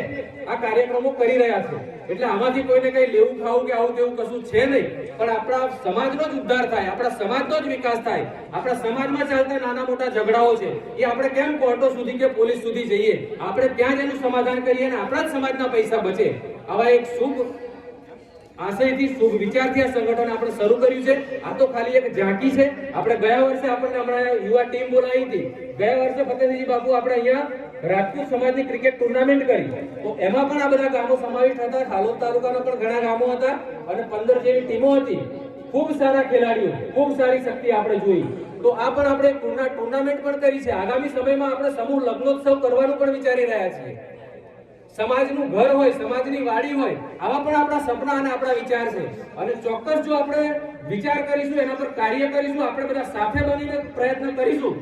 આ કાર્યક્રમો કરી રહ્યા છે. એટલે આમાંથી કોઈને કઈ લેવું ખાવું કે આવું તેવું કશું છે નહીં, પણ આપણા સમાજનો જ ઉદ્ધાર થાય, આપણા સમાજનો જ વિકાસ થાય. આપણા સમાજમાં ચાલતા નાના મોટા ઝઘડાઓ છે એ આપણે કેમ કોર્ટો સુધી કે પોલીસ સુધી જઈએ? આપણે ત્યાં જ એનું સમાધાન કરીએ અને આપણા જ સમાજના પૈસા બચે. આવા એક શુભ આશયથી, શુભ વિચારથી આ સંગઠન આપણે શરૂ કર્યું છે. આ તો ખાલી એક ઝાંકી છે. આપણે ગયા વર્ષે આપણને હમણાં યુવા ટીમ બોલાવી હતી. ગયા વર્ષે ફતેહસિંહ બાપુ આપણે અહીંયા રાજપૂત સમાજની ક્રિકેટ ટુર્નામેન્ટ કરી, તો એમાં પણ આ બધા ગામો સમાવિષ્ટ હતા. હાલોદ તાલુકાના પણ ઘણા ગામો હતા અને 15 જેવી ટીમો હતી. ખૂબ સારા ખેલાડીઓ, ખૂબ સારી શક્તિ આપણે જોઈ. તો આ પણ આપણે ટુર્નામેન્ટ પણ કરી છે. આગામી સમયમાં આપણે સમૂહ લગ્નોત્સવ કરવાનું પણ વિચારી રહ્યા છીએ. સમાજનું ઘર હોય, સમાજની વાડી હોય, આવા પણ આપણા સપના અને આપણા વિચાર છે. અને ચોક્કસ જો આપણે વિચાર કરીશું, એના પર કાર્ય કરીશું, આપણે બધા સાથે મળીને પ્રયત્ન કરીશું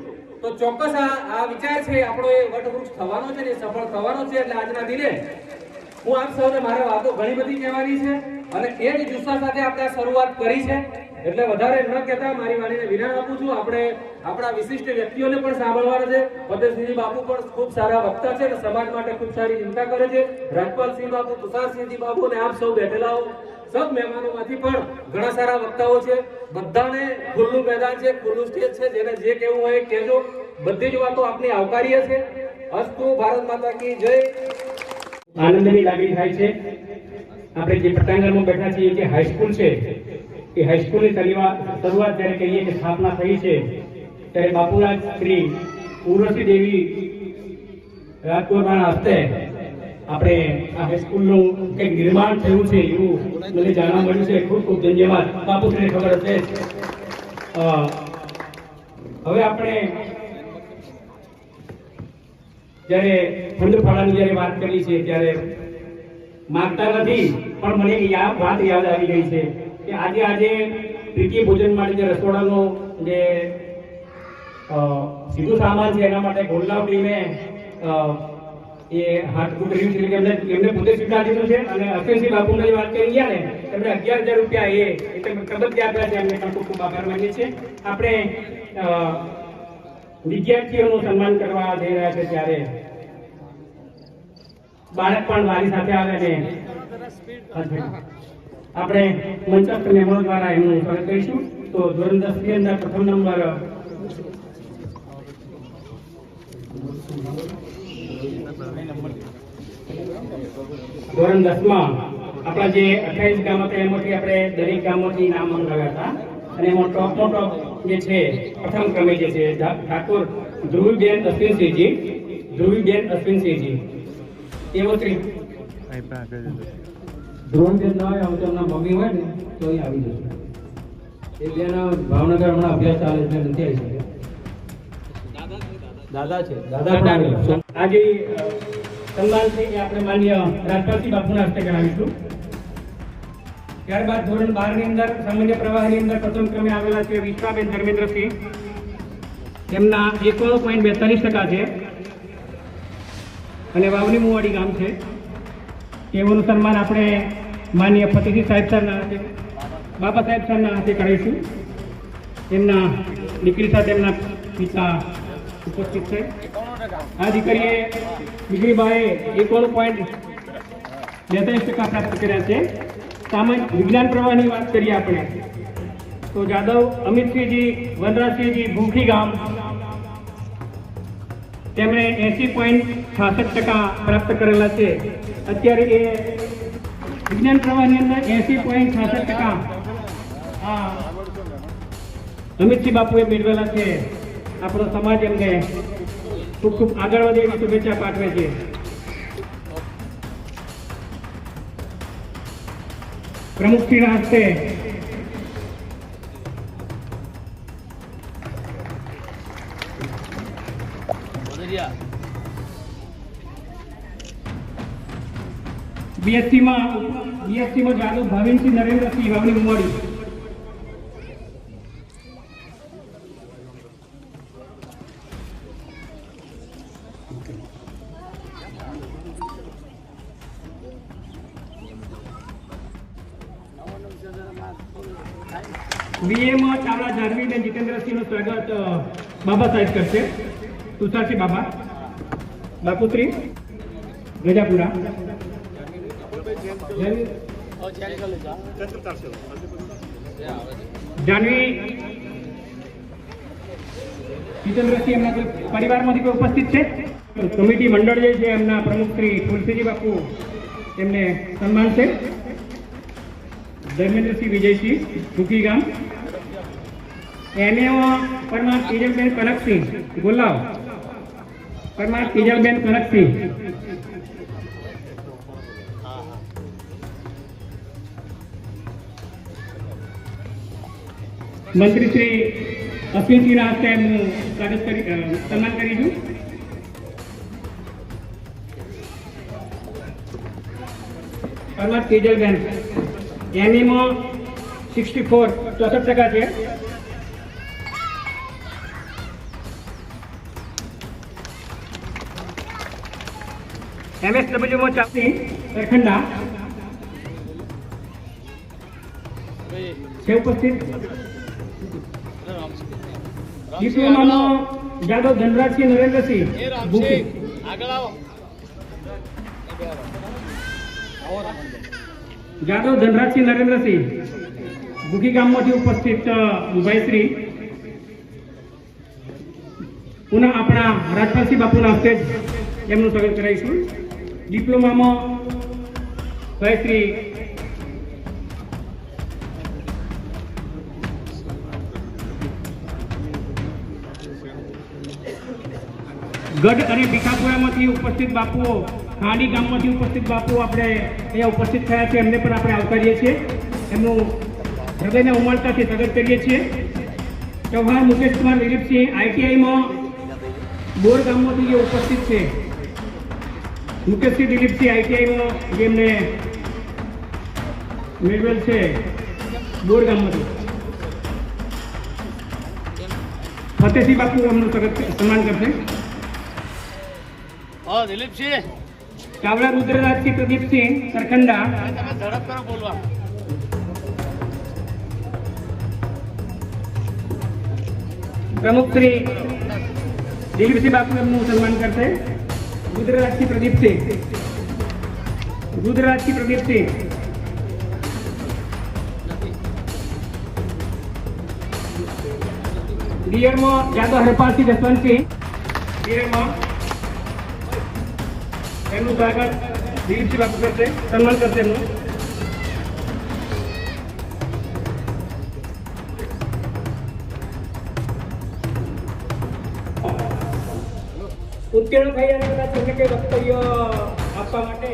તો ચોક્કસ આ વિચાર છે આપણો એ વટવૃક્ષ થવાનો છે ને સફળ થવાનો છે. એટલે આજના દિને હું આપ સૌને મારે વાતો ઘણી બધી કહેવાની છે અને એ જ જુસ્સા સાથે આપણે આ શરૂઆત કરી છે. એટલે વધારે ન કહેતા મારી વાણીને વિરામ આપું છું. આપણે આપણા વિશિષ્ટ વ્યક્તિઓને પણ સાંભળવાના છે. ફતેહસિંહ બાપુ પણ ખૂબ સારા વક્તા છે અને સમાજ માટે ખૂબ સારી ચિંતા કરે છે. રાજપાલસિંહ બાપુ, તુષારસિંહજી બાપુ અને આપ સૌ બેઠેલા સબ મહેમાનોમાંથી પણ ઘણા સારા વક્તાઓ છે. બધાને ખુલ્લું મેદાન છે, ખુલ્લું સ્ટેજ છે. જેને જે કહેવું હોય એ કહેજો. બધી જ વાતો આપની આવકાર્ય છે. અસ્તુ. ભારત માતા કી જય. આનંદની લાગણી થાય છે. આપણે જે પટાંગણમાં બેઠા છીએ જે હાઈસ્કૂલ છે એ હાઈસ્કૂલની શરૂઆત જ્યારે કહીએ કે સ્થાપના થઈ છે ત્યારે બાપુરાજ શ્રી ઉર્વશી દેવી રાજકુમારના હસ્તે આપણે આ હાઈસ્કૂલનું કંઈક નિર્માણ થયું છે એવું મને જાણવા મળ્યું છે. ખૂબ ખૂબ ધન્યવાદ. બાપુશ્રીને ખબર હશે. હવે આપણે જ્યારે ફંડ ફાળાની જ્યારે વાત કરી છે ત્યારે માગતા નથી, પણ મને વાત યાદ આવી ગઈ છે કે આજે પ્રીતિ ભોજન માટે જે રસોડાનો જે સીધું સામાન છે એના માટે ગોલ્લાવ ટીમે એ હાથ કર્યું છે કે એમને પોતે સ્વીકાર દીધું છે. અને અશ્વિનસિંહ બાપુની વાત કરી ગયા ને એમને 11,000 રૂપિયા એ કબજે આપ્યા છે. એમને ખૂબ ખૂબ આભાર માનીએ છીએ. આપણે વિદ્યાર્થીઓનું સન્માન કરવા જઈ રહ્યા છે ત્યારે બાળક પણ મારી સાથે આવે ને આપણે મંચસ્થ મહેમાનો દ્વારા એમનું સ્વાગત કરીશું. તો ધોરણ 10 ની અંદર પ્રથમ નંબર ધોરણ 10 માં આપણા જે 28 ગામ હતા એમાંથી આપણે દરેક ગામમાંથી નામ મંગાવ્યા હતા અને એમાં ટોપ જે છે પ્રથમ ક્રમે જે છે ઠાકોર ધ્રુવીબેન અશ્વિનસિંહજી, એવો શ્રી ધ્રુવનબેન ના આવે તો એમના મમ્મી હોય ને તો અહીં આવી જશે. એ બેન ભાવનગર હમણાં અભ્યાસ ચાલે છે, નથી આવી શકે. દાદા આજે સન્માન છે એ આપણે માન્ય રાજપાલસિંહ બાપુના હસ્તે કરાવીશું. ત્યારબાદ ધોરણ 12 ની અંદર સામાન્ય પ્રવાહની અંદર પ્રથમ ક્રમે આવેલા છે વિશ્વાબેન ધર્મેન્દ્રસિંહ. તેમના 91.42% છે અને વાવની મુવાડી ગામ છે. એઓનું સન્માન આપણે માન્ય ફતેહસિંહ સાહેબ સરના હાથે, બાબા સાહેબ સરના હાથે કરીશું. એમના દીકરી સાથે એમના પિતા ઉપસ્થિત છે. આ દીકરીએ દીકરીબાએ 91.42% પ્રાપ્ત કર્યા છે. સામાન્ય વિજ્ઞાન પ્રવાહની વાત કરીએ આપણે તો જાદવ અમિતસિંહજી વનરાજસિંહજી ભૂખી ગામ, તેમણે 80.66% પ્રાપ્ત કરેલા છે. અત્યારે એ વિજ્ઞાન પ્રવાહની અંદર 80.66% અમિતસિંહ બાપુએ મેળવેલા છે. આપણો સમાજ એમને ખૂબ ખૂબ આગળ વધે એવી શુભેચ્છા પાઠવે છે. પ્રમુખશ્રીના હસ્તે BSc માં જાદવ ભાવિનસિંહ નરેન્દ્રસિંહ વાવની મુવાડી. BA માં ચાવડા જાનવીબેન જીતેન્દ્રસિંહનું સ્વાગત બાબા સાહેબ કરશે. તુષારસિંહ બાપુશ્રી ગજાપુરા. જાનવી જીતેન્દ્રસિંહ એમના પરિવારમાંથી કોઈ ઉપસ્થિત છે? કમિટી મંડળ જે છે એમના પ્રમુખ શ્રી તુલસીજી બાપુ, એમને સન્માન છે. ધર્મેન્દ્રસિંહ વિજયસિંહ ભૂખી ગામ. એને પરમાર તેજલબેન કનકસિંહ ગુલાવ, પરમાર તેજલબેન કનકસિંહ. મંત્રી શ્રી અશ્વિનસિંહના હસ્તે એમનું સન્માન કરીશું. પરમાર તેજલબેન એમએમાં 64% છે. MSWમાં ચાપી સરખંડા છે ઉપસ્થિત. ડિપ્લોમામાં જાદવ ધનરાજસિંહ નરેન્દ્રસિંહ ભૂખી. જાદવ ધનરાજસિંહ નરેન્દ્રસિંહ ભૂખી ગામમાંથી ઉપસ્થિત ભાઈશ્રી. પુનઃ આપણા રાજપાલસિંહ બાપુના હસ્તે એમનું સ્વાગત કરાવીશું. ડિપ્લોમામાં ભાઈશ્રી ગઢ અને ભીખાપુરામાંથી ઉપસ્થિત બાપુઓ, ખાંડી ગામમાંથી ઉપસ્થિત બાપુઓ આપણે અહીંયા ઉપસ્થિત થયા છે. એમને પણ આપણે આવકારીએ છીએ. એમનું હૃદયના ઉમળતાથી સ્વાગત કરીએ છીએ. ચૌહાણ મુકેશ કુમાર દિલીપસિંહ ITIમાં બોર ગામમાંથી જે ઉપસ્થિત છે. મુકેશસિંહ દિલીપસિંહ ITIમાં જેમને મેળવેલ છે બોર ગામમાંથી. ફતેહસિંહ બાપુ એમનું સન્માન કરશે. દિલીપસિંહ ચાવડા રુદ્રરાજસિંહ પ્રદીપસિંહ સરખંડા. તમે ઝડપ કરો બોલવા. પ્રમુખ શ્રી દિલીપસિંહ બાપુ એમનું સન્માન કરશે. રુદ્રરાજસિંહ પ્રદીપસિંહ. રિયરમાં જાદવ હરપાલસિંહ જસવંતસિંહ, રિયરમાં એમનું સ્વાગત દિલીપસિંહ બાપુ કરશે, સન્માન કરશે એમનું. ઉત્તીર્ણ થઈ અને કદાચ એમને કંઈ વક્તવ્ય આપવા માટે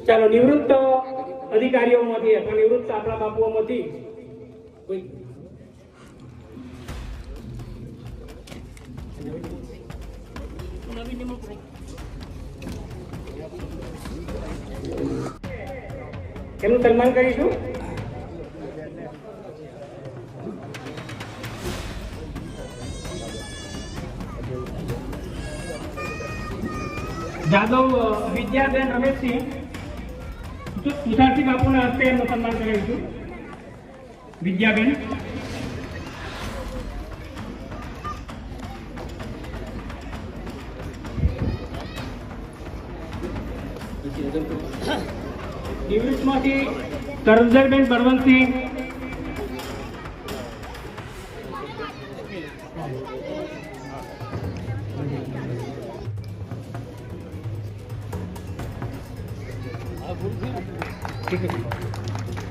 ચાલો નિવૃત્ત અધિકારીઓમાંથી અથવા નિવૃત્ત આપણા બાપુઓમાંથી કોઈ એમનું સન્માન કરીશું. જાદવ વિદ્યાબેન રમેશસિંહ તુષારસિંહ બાપુના હસ્તે એમનું સન્માન કરીશું. વિદ્યાબેન નિવૃત્તમાંથી કરજલબેન બળવંતસિંહ,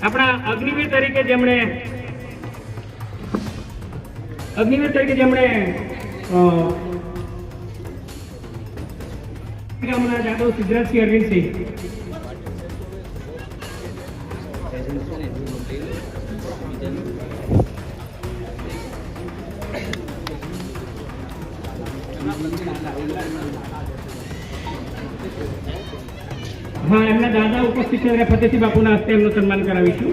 આપણા અગ્નિવીર તરીકે જેમણે ગામના જાદવ સિદ્ધરાજસિંહ અરવિંદસિંહ, હા એમના દાદા ઉપસ્થિત છે ફતેહસિંહ બાપુના હસ્તે એમનું સન્માન કરાવીશું.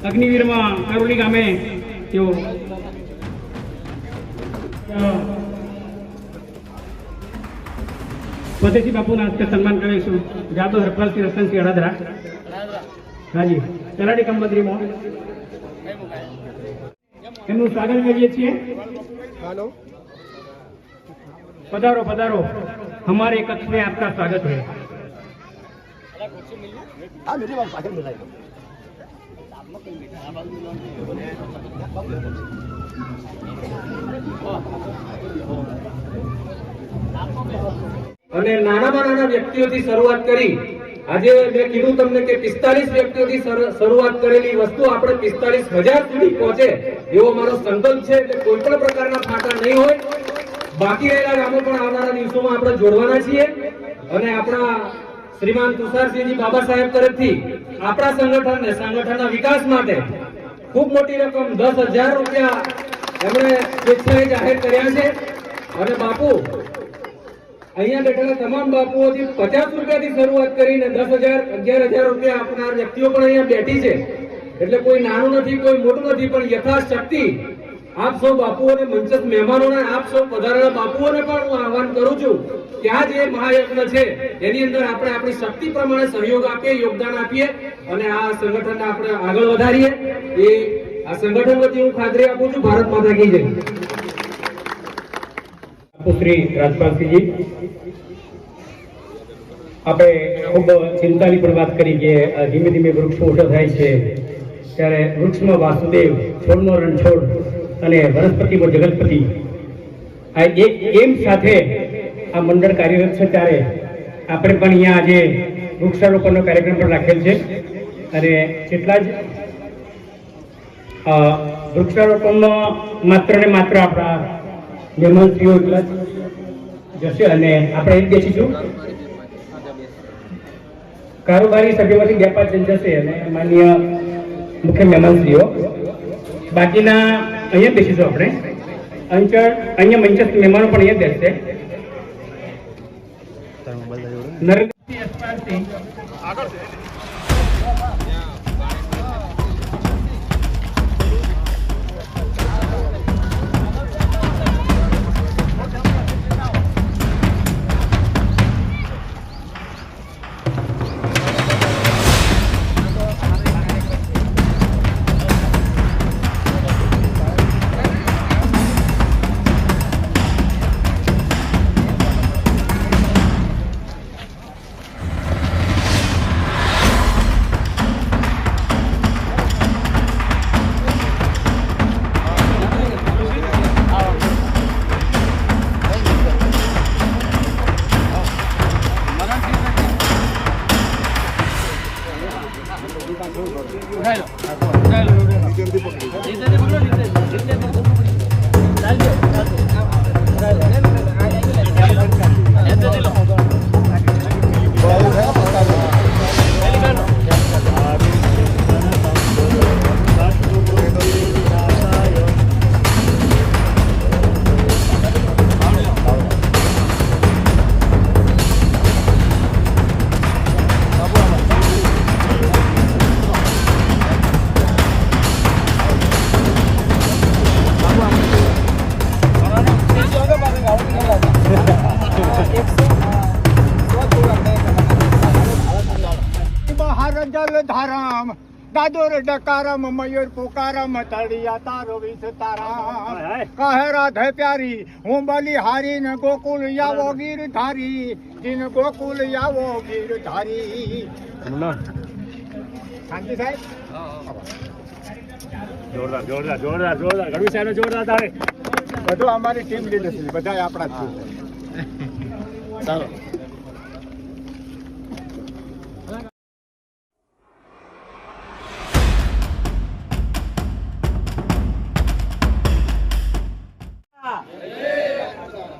અગ્નિવીરમાં કારોલી ગામે તેઓ ફતેહસિંહ બાપુના હસ્તે સન્માન કરાવીશું. જાદવ હરપાલસિંહ રતનસિંહ અડાદરા હાજી તલાટી કંપત્રીમાં એમનું સ્વાગત કરીએ છીએ. पधारो पधारो, हमारे कक्ष में आपका स्वागत है. અને નાનામાં નાના વ્યક્તિઓથી શરૂઆત કરી આજે મેં કીધું તમને કે 45 વ્યક્તિઓથી શરૂઆત કરેલી વસ્તુ આપણે 45,000 સુધી પહોંચે એવો મારો સંકલ્પ છે. એટલે કોઈ પણ પ્રકારના ફાંટા નહીં હોય. બાકી રહેલા ગામો પણ આવનારા દિવસોમાં આપણે જોડવાના છીએ અને આપણા શ્રીમાન તુષારસિંહજી બાબા સાહેબ તરફથી આપણા સંગઠનના વિકાસ માટે ખૂબ મોટી રકમ 10,000 રૂપિયા એમણે સ્વેચ્છાએ જાહેર કર્યા છે. અને બાપુ અહીંયા બેઠેલા તમામ બાપુઓથી 50 રૂપિયાથી શરૂઆત કરીને 10,000 11,000 રૂપિયા આપનાર વ્યક્તિઓ પણ અહીંયા બેઠી છે. એટલે કોઈ નાનું નથી, કોઈ મોટું નથી, પણ યથાશક્તિ આપ સૌ બાપુઓને, મંચસ્થ મહેમાનોને, આપ સૌ પધારેલા બાપુઓને પણ હું આહવાન કરું છું કે આ જે મહાયજ્ઞ છે એની અંદર આપણે આપણી શક્તિ પ્રમાણે સહયોગ આપીએ, યોગદાન આપીએ અને આ સંગઠનને આપણે આગળ વધારીએ. એ આ સંગઠન વતી હું ખાતરી આપું છું. ભારત માતા કી જય. શ્રી રાજપાલસિંહજી, આપણે ખૂબ ચિંતાની પણ વાત કરી કે ધીમે ધીમે વૃક્ષો ઓછા થાય છે ત્યારે વૃક્ષમાં વાસુદેવ, છોડનો રણછોડ અને વનસ્પતિમાં જગતપતિ આ એક એમ સાથે આ મંડળ કાર્યરત છે. ત્યારે આપણે પણ અહીંયા આજે વૃક્ષારોપણનો કાર્યક્રમ પણ રાખેલ છે અને એટલા જ વૃક્ષારોપણમાં માત્ર ને માત્ર આપણા મહેમાનશ્રીઓ એટલા જ જશે અને આપણે એમ બેસીશું. કારોબારી સભ્યોમાંથી 2-5 જણ જશે અને માન્ય મુખ્ય મહેમાનશ્રીઓ બાકીના અહીંયા બેસીશું. આપણે અહીંયા મંચસ્થ મહેમાનો પણ અહીંયા બેસશે. નરેન્દ્રસિંહ યશપાલસિંહ આગળ છે. બહાર જલ ધારામ દાદોર ડકારમ મયુર પુકારમ તળિયા તારો વિસ્તારામ કહે રાધે પ્યારી હું બલી હારી ને ગોકુલ આવો ગીર ધારી જીન ગોકુલ આવો ગીર ધારી શાંતિ સાહેબ જોરદાર ગઢવી સાહેબ જોરદાર તારે બધું અમારી ટીમ લીધું છે બધા આપણા જ છે ચાલો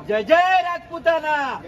જય જય રાજપૂતાના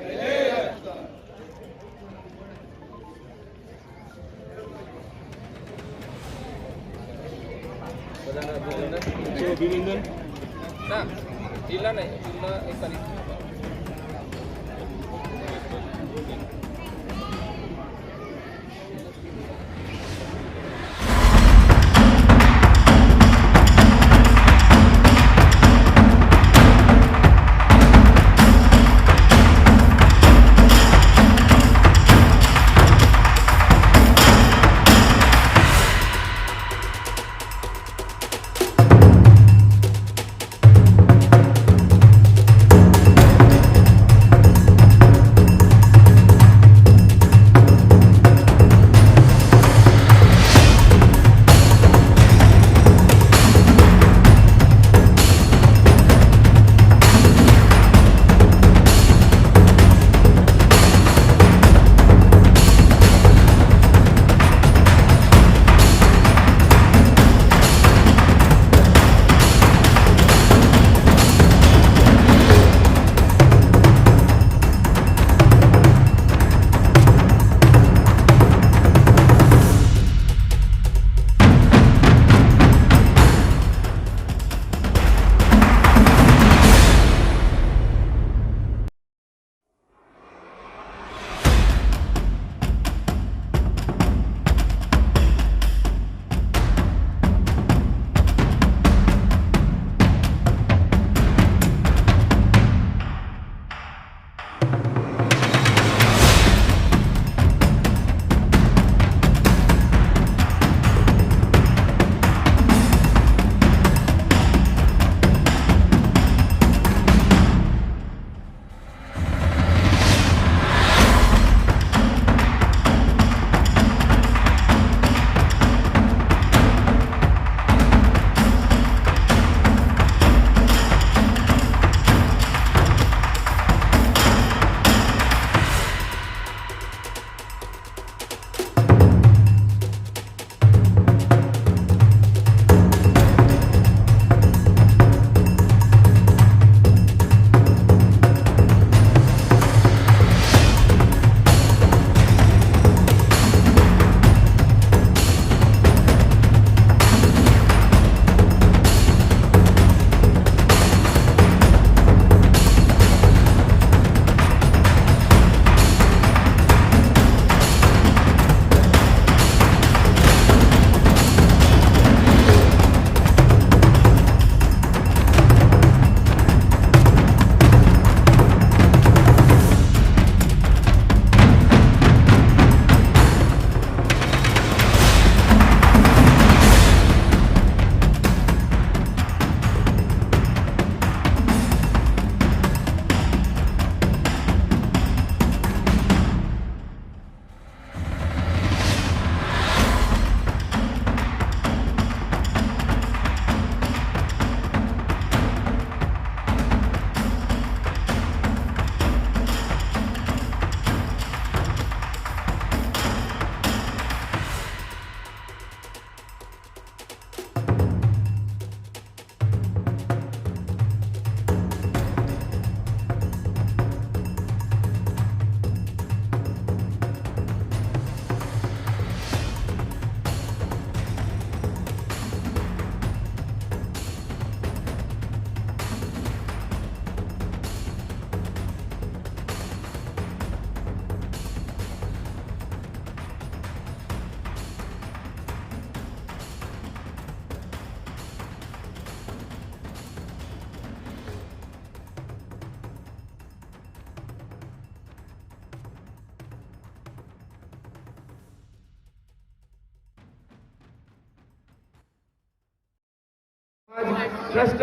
ટ્રસ્ટ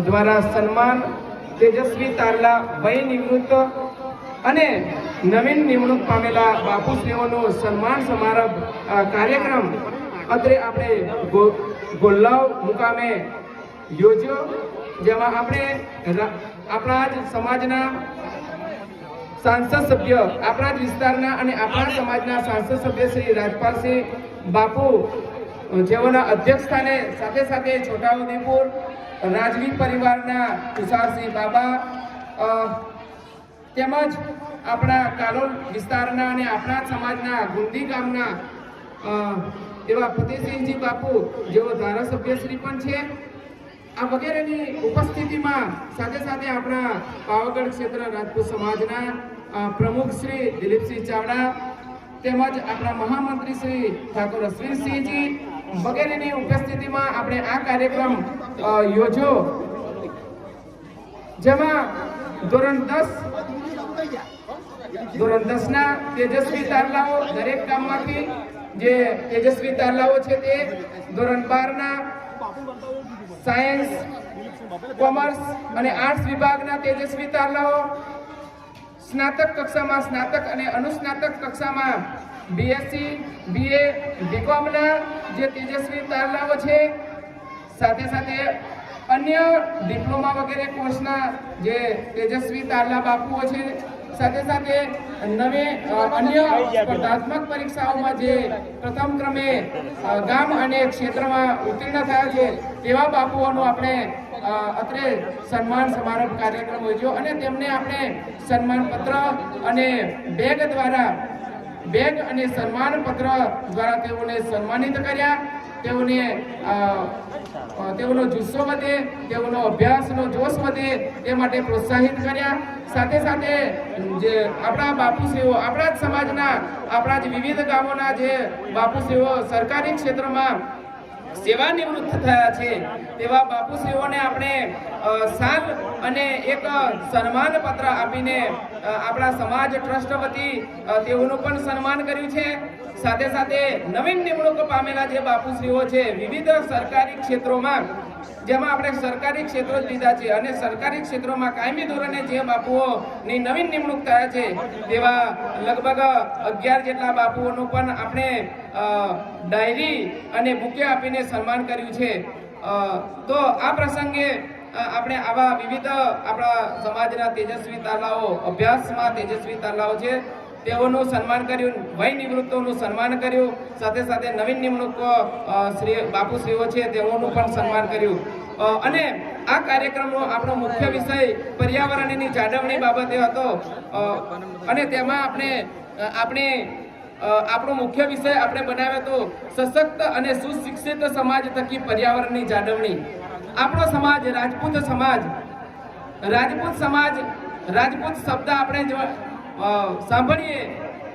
દ્વારા સન્માન તેજસ્વી તારલા વય નિવૃત્ત અને નવીન નિમણૂક પામેલા બાપુશ્રીઓનો સન્માન સમારંભ કાર્યક્રમ અત્રે આપણે ગોલ્લાવ મુકામે યોજ્યો, જેમાં આપણે આપણા જ સમાજના સાંસદ સભ્ય, આપણા જ વિસ્તારના અને આપણા સમાજના સાંસદ સભ્ય શ્રી રાજપાલસિંહ બાપુ જેઓના અધ્યક્ષ સ્થાને સાથે સાથે છોટાઉદેપુર રાજવી પરિવારના તુષારસિંહ બાબા તેમજ આપણા કાલોલ વિસ્તારના અને આપણા સમાજના ગુંદી ગામના એવા ફતેહસિંહજી બાપુ જેઓ ધારાસભ્યશ્રી પણ છે, આ વગેરેની ઉપસ્થિતિમાં સાથે સાથે આપણા પાવાગઢ ક્ષેત્ર રાજપૂત સમાજના પ્રમુખ શ્રી દિલીપસિંહ ચાવડા તેમજ આપણા મહામંત્રી શ્રી ઠાકોર અશ્વિનસિંહજી વગેરેની ઉપસ્થિતિમાં આપણે આ કાર્યક્રમ યોજ્યો, જેમાં ધોરણ 10ના તેજસ્વી તારલાઓ દરેક ગામમાંથી જે તેજસ્વી તારલાઓ છે તે ધોરણ 12ના સાયન્સ, કોમર્સ અને આર્ટ્સ વિભાગના તેજસ્વી તારલાઓ, સ્નાતક કક્ષામાં સ્નાતક અને અનુસ્નાતક કક્ષામાં બીએસસી, બીએ, બીકોમના જે તેજસ્વી તારલાઓ છે, સાથે સાથે અન્ય ડિપ્લોમા વગેરે કોર્સના જે તેજસ્વી તારલા બાપુઓ છે, સાથે સાથે અન્ય સ્પર્ધાત્મક પરીક્ષાઓમાં જે પ્રથમ ક્રમે ગામ અને ક્ષેત્રમાં ઉત્તીર્ણ થયા છે તેવા બાપુઓનું આપણે અત્રે સન્માન સમારંભ કાર્યક્રમ યોજ્યો અને તેમને આપણે સન્માનપત્ર અને બેગ અને સન્માનપત્ર દ્વારા તેઓને સન્માનિત કર્યા, તેઓનો જુસ્સો વધે, તેઓનો અભ્યાસનો જોશ વધે તે માટે પ્રોત્સાહિત કર્યા. સાથે સાથે જે આપણા બાપુશ્રીઓ, આપણા જ સમાજના, આપણા જ વિવિધ ગામોના જે બાપુશ્રીઓ સરકારી ક્ષેત્રમાં સેવા નિવૃત્ત થયા છે તેવા બાપુશ્રીઓને આપણે સાલ અને એક સન્માન પત્ર આપીને આપણા સમાજ ટ્રસ્ટ વતી તેઓનું પણ સન્માન કર્યું છે. સાથે સાથે નવીન નિમણૂક પામેલા જે બાપુશ્રીઓ છે વિવિધ સરકારી ક્ષેત્રોમાં, જેમાં આપણે સરકારી ક્ષેત્રો જ લીધા છે અને સરકારી ક્ષેત્રોમાં કાયમી ધોરણે જે બાપુઓની નવીન નિમણૂક થયા છે તેવા લગભગ 11 જેટલા બાપુઓનું પણ આપણે ડાયરી અને બુકે આપીને સન્માન કર્યું છે. તો આ પ્રસંગે આપણે આવા વિવિધ આપણા સમાજના તેજસ્વી તારલાઓ, અભ્યાસમાં તેજસ્વી તારલાઓ છે તેઓનું સન્માન કર્યું, વય નિવૃત્તોનું સન્માન કર્યું, સાથે સાથે નવીન નિમણૂક બાપુશ્રીઓ છે તેઓનું પણ સન્માન કર્યું. અને આ કાર્યક્રમનો આપણો મુખ્ય વિષય પર્યાવરણની જાળવણી બાબતે હતો અને તેમાં આપણો મુખ્ય વિષય આપણે બનાવ્યો હતો સશક્ત અને સુશિક્ષિત સમાજ થકી પર્યાવરણની જાળવણી. આપણો સમાજ રાજપૂત શબ્દ આપણે સાંભળીએ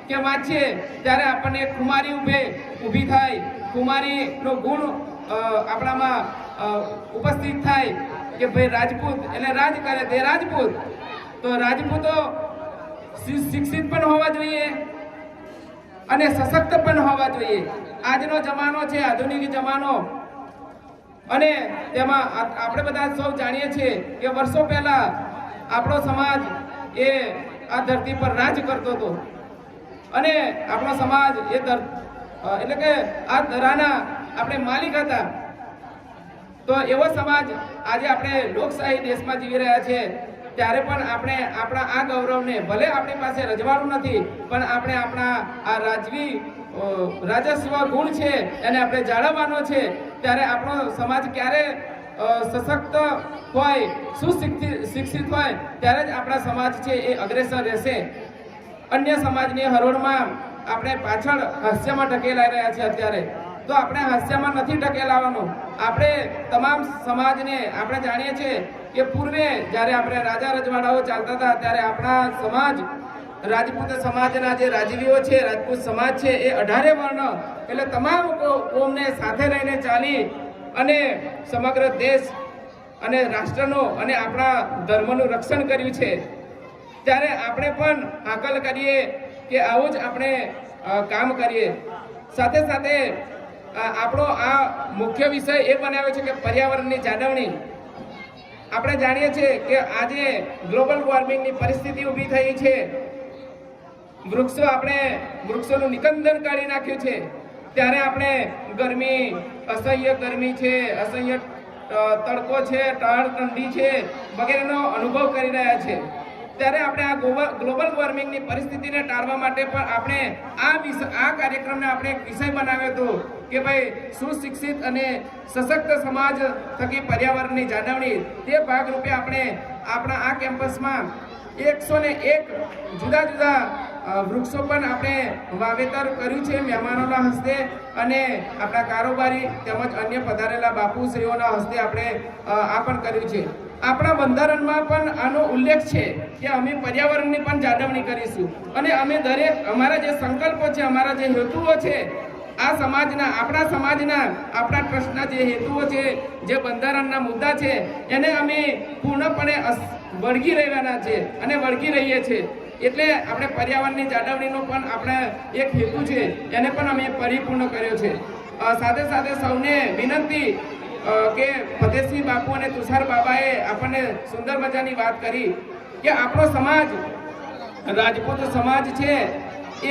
કે વાંચીએ ત્યારે આપણને ખુમારી ઊભી થાય, ખુમારીનો ગુણ આપણામાં ઉપસ્થિત થાય કે ભાઈ રાજપૂત એટલે રાજ કરે તે રાજપૂત. તો રાજપૂતો શિક્ષિત પણ હોવા જોઈએ અને સશક્ત પણ હોવા જોઈએ. આજનો જમાનો છે આધુનિક જમાનો અને તેમાં આપણે બધા સૌ જાણીએ છીએ કે વર્ષો પહેલા આપણો સમાજ એ આ ધરતી પર રાજ કરતો હતો અને આપણો સમાજ એટલે કે આ ધરાના આપણે માલિક હતા. તો એવો સમાજ આજે આપણે લોકશાહી દેશમાં જીવી રહ્યા છે ત્યારે પણ આપણે આપણા આ ગૌરવને, ભલે આપણી પાસે રજવાડું નથી પણ આપણે આપણા આ રાજસ્વ ગુણ છે એને આપણે જાળવવાનો છે. ત્યારે આપણો સમાજ ક્યારે સશક્ત હોય, સુશિક્ષિત હોય ત્યારે જ આપણા સમાજ છે એ અગ્રેસર રહેશે. અન્ય સમાજની હરોળમાં આપણે પાછળ હાસ્યમાં ઢકેલાઈ રહ્યા છે અત્યારે. તો આપણે હાસ્યમાં નથી ઢકેલાવાનું. આપણે તમામ સમાજને આપણે જાણીએ છીએ કે પૂર્વે જ્યારે આપણે રાજા રજવાડાઓ ચાલતા હતા ત્યારે આપણા સમાજ, રાજપૂત સમાજના જે રાજવીઓ છે, રાજપૂત સમાજ છે એ 18 વર્ણ એટલે તમામ કોમને સાથે લઈને ચાલી અને સમગ્ર દેશ અને રાષ્ટ્રનો અને આપણા ધર્મનું રક્ષણ કર્યું છે. ત્યારે આપણે પણ હાકલ કરીએ કે આવું જ આપણે કામ કરીએ. સાથે સાથે આપણો આ મુખ્ય વિષય એ બનાવ્યો છે કે પર્યાવરણની જાળવણી. આપણે જાણીએ છીએ કે આજે ગ્લોબલ વોર્મિંગની પરિસ્થિતિ ઊભી થઈ છે. વૃક્ષોનું નિકંદન કાઢી નાખ્યું છે, ત્યારે આપણે ગરમી, અસહ્ય ગરમી છે, અસહ્ય તડકો છે, ઠંડી છે વગેરેનો અનુભવ કરી રહ્યા છે. ત્યારે આપણે આ ગ્લોબલ વોર્મિંગની પરિસ્થિતિને ટાળવા માટે પણ આપણે આ કાર્યક્રમને આપણે એક વિષય બનાવ્યો હતો કે ભાઈ સુશિક્ષિત અને સશક્ત સમાજ થકી પર્યાવરણની જાળવણી. તે ભાગરૂપે આપણે આપણા આ કેમ્પસમાં 101 જુદા જુદા વૃક્ષો પણ આપણે વાવેતર કર્યું છે મહેમાનોના હસ્તે અને આપણા કારોબારી તેમજ અન્ય પધારેલા બાપુશ્રીઓના હસ્તે આપણે આ પણ કર્યું છે. આપણા બંધારણમાં પણ આનો ઉલ્લેખ છે કે અમે પર્યાવરણની પણ જાળવણી કરીશું અને અમે દરેક અમારા જે સંકલ્પો છે, અમારા જે હેતુઓ છે, આ સમાજના, આપણા સમાજના, આપણા ટ્રસ્ટના જે હેતુઓ છે, જે બંધારણના મુદ્દા છે, એને અમે પૂર્ણપણે વળગી રહેવાના છે અને વળગી રહીએ છીએ. એટલે આપણે પર્યાવરણની જાળવણીનો પણ આપણે એક હેતુ છે, એને પણ અમે પરિપૂર્ણ કર્યો છે. સાથે સાથે સૌને વિનંતી કે ફતેહસિંહ બાપુ અને તુષાર બાબાએ આપણને સુંદર મજાની વાત કરી કે આપણો સમાજ, રાજપૂત સમાજ છે,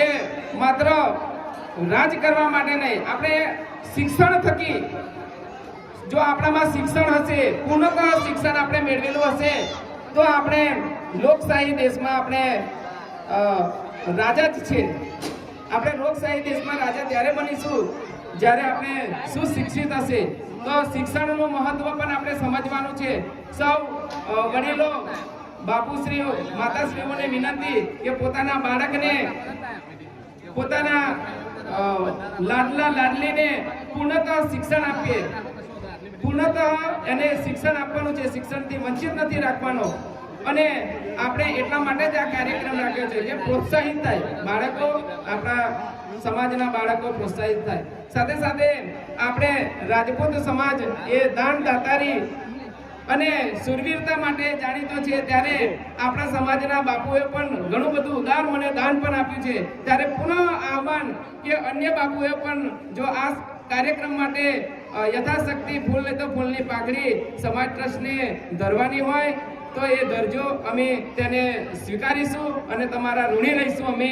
એ માત્ર રાજ કરવા માટે નહીં, આપણે શિક્ષણ થકી, જો આપણામાં શિક્ષણ હશે, પૂર્ણતઃ શિક્ષણ આપણે મેળવેલું હશે, તો આપણે લોકશાહી દેશમાં આપણે રાજા જ છે. આપણે લોકશાહી દેશમાં રાજા ત્યારે બનીશું જ્યારે આપણે સુશિક્ષિત હશે. તો શિક્ષણનું મહત્વ પણ આપણે સમજવાનું છે. સૌ વડીલો, બાપુશ્રીઓ, માતાશ્રીઓને વિનંતી કે પોતાના બાળકને, પોતાના લાડલા લાડલીને પૂર્ણતઃ શિક્ષણ આપીએ. પૂર્ણતઃ એને શિક્ષણ આપવાનું છે, શિક્ષણથી વંચિત નથી રાખવાનો. અને આપણે એટલા માટે જ આ કાર્યક્રમ રાખ્યો છે કે પ્રોત્સાહિત થાય બાળકો, આપણા સમાજના બાળકો પ્રોત્સાહિત થાય. સાથે સાથે આપણે રાજપૂત સમાજ એ દાન દાતારી અને શૂરવીરતા માટે જાણીતો છે. ત્યારે આપણા સમાજના બાપુએ પણ ઘણું બધું ઉદાર મને દાન પણ આપ્યું છે. ત્યારે પુનઃ આહવાન કે અન્ય બાપુએ પણ જો આ કાર્યક્રમ માટે યથાશક્તિ ફૂલ ને તો ફૂલની પાઘડી સમાજ ટ્રસ્ટને ધરવાની હોય તો એ ધરજો, અમે તેને સ્વીકારીશું અને તમારા ઋણી રહીશું. અમે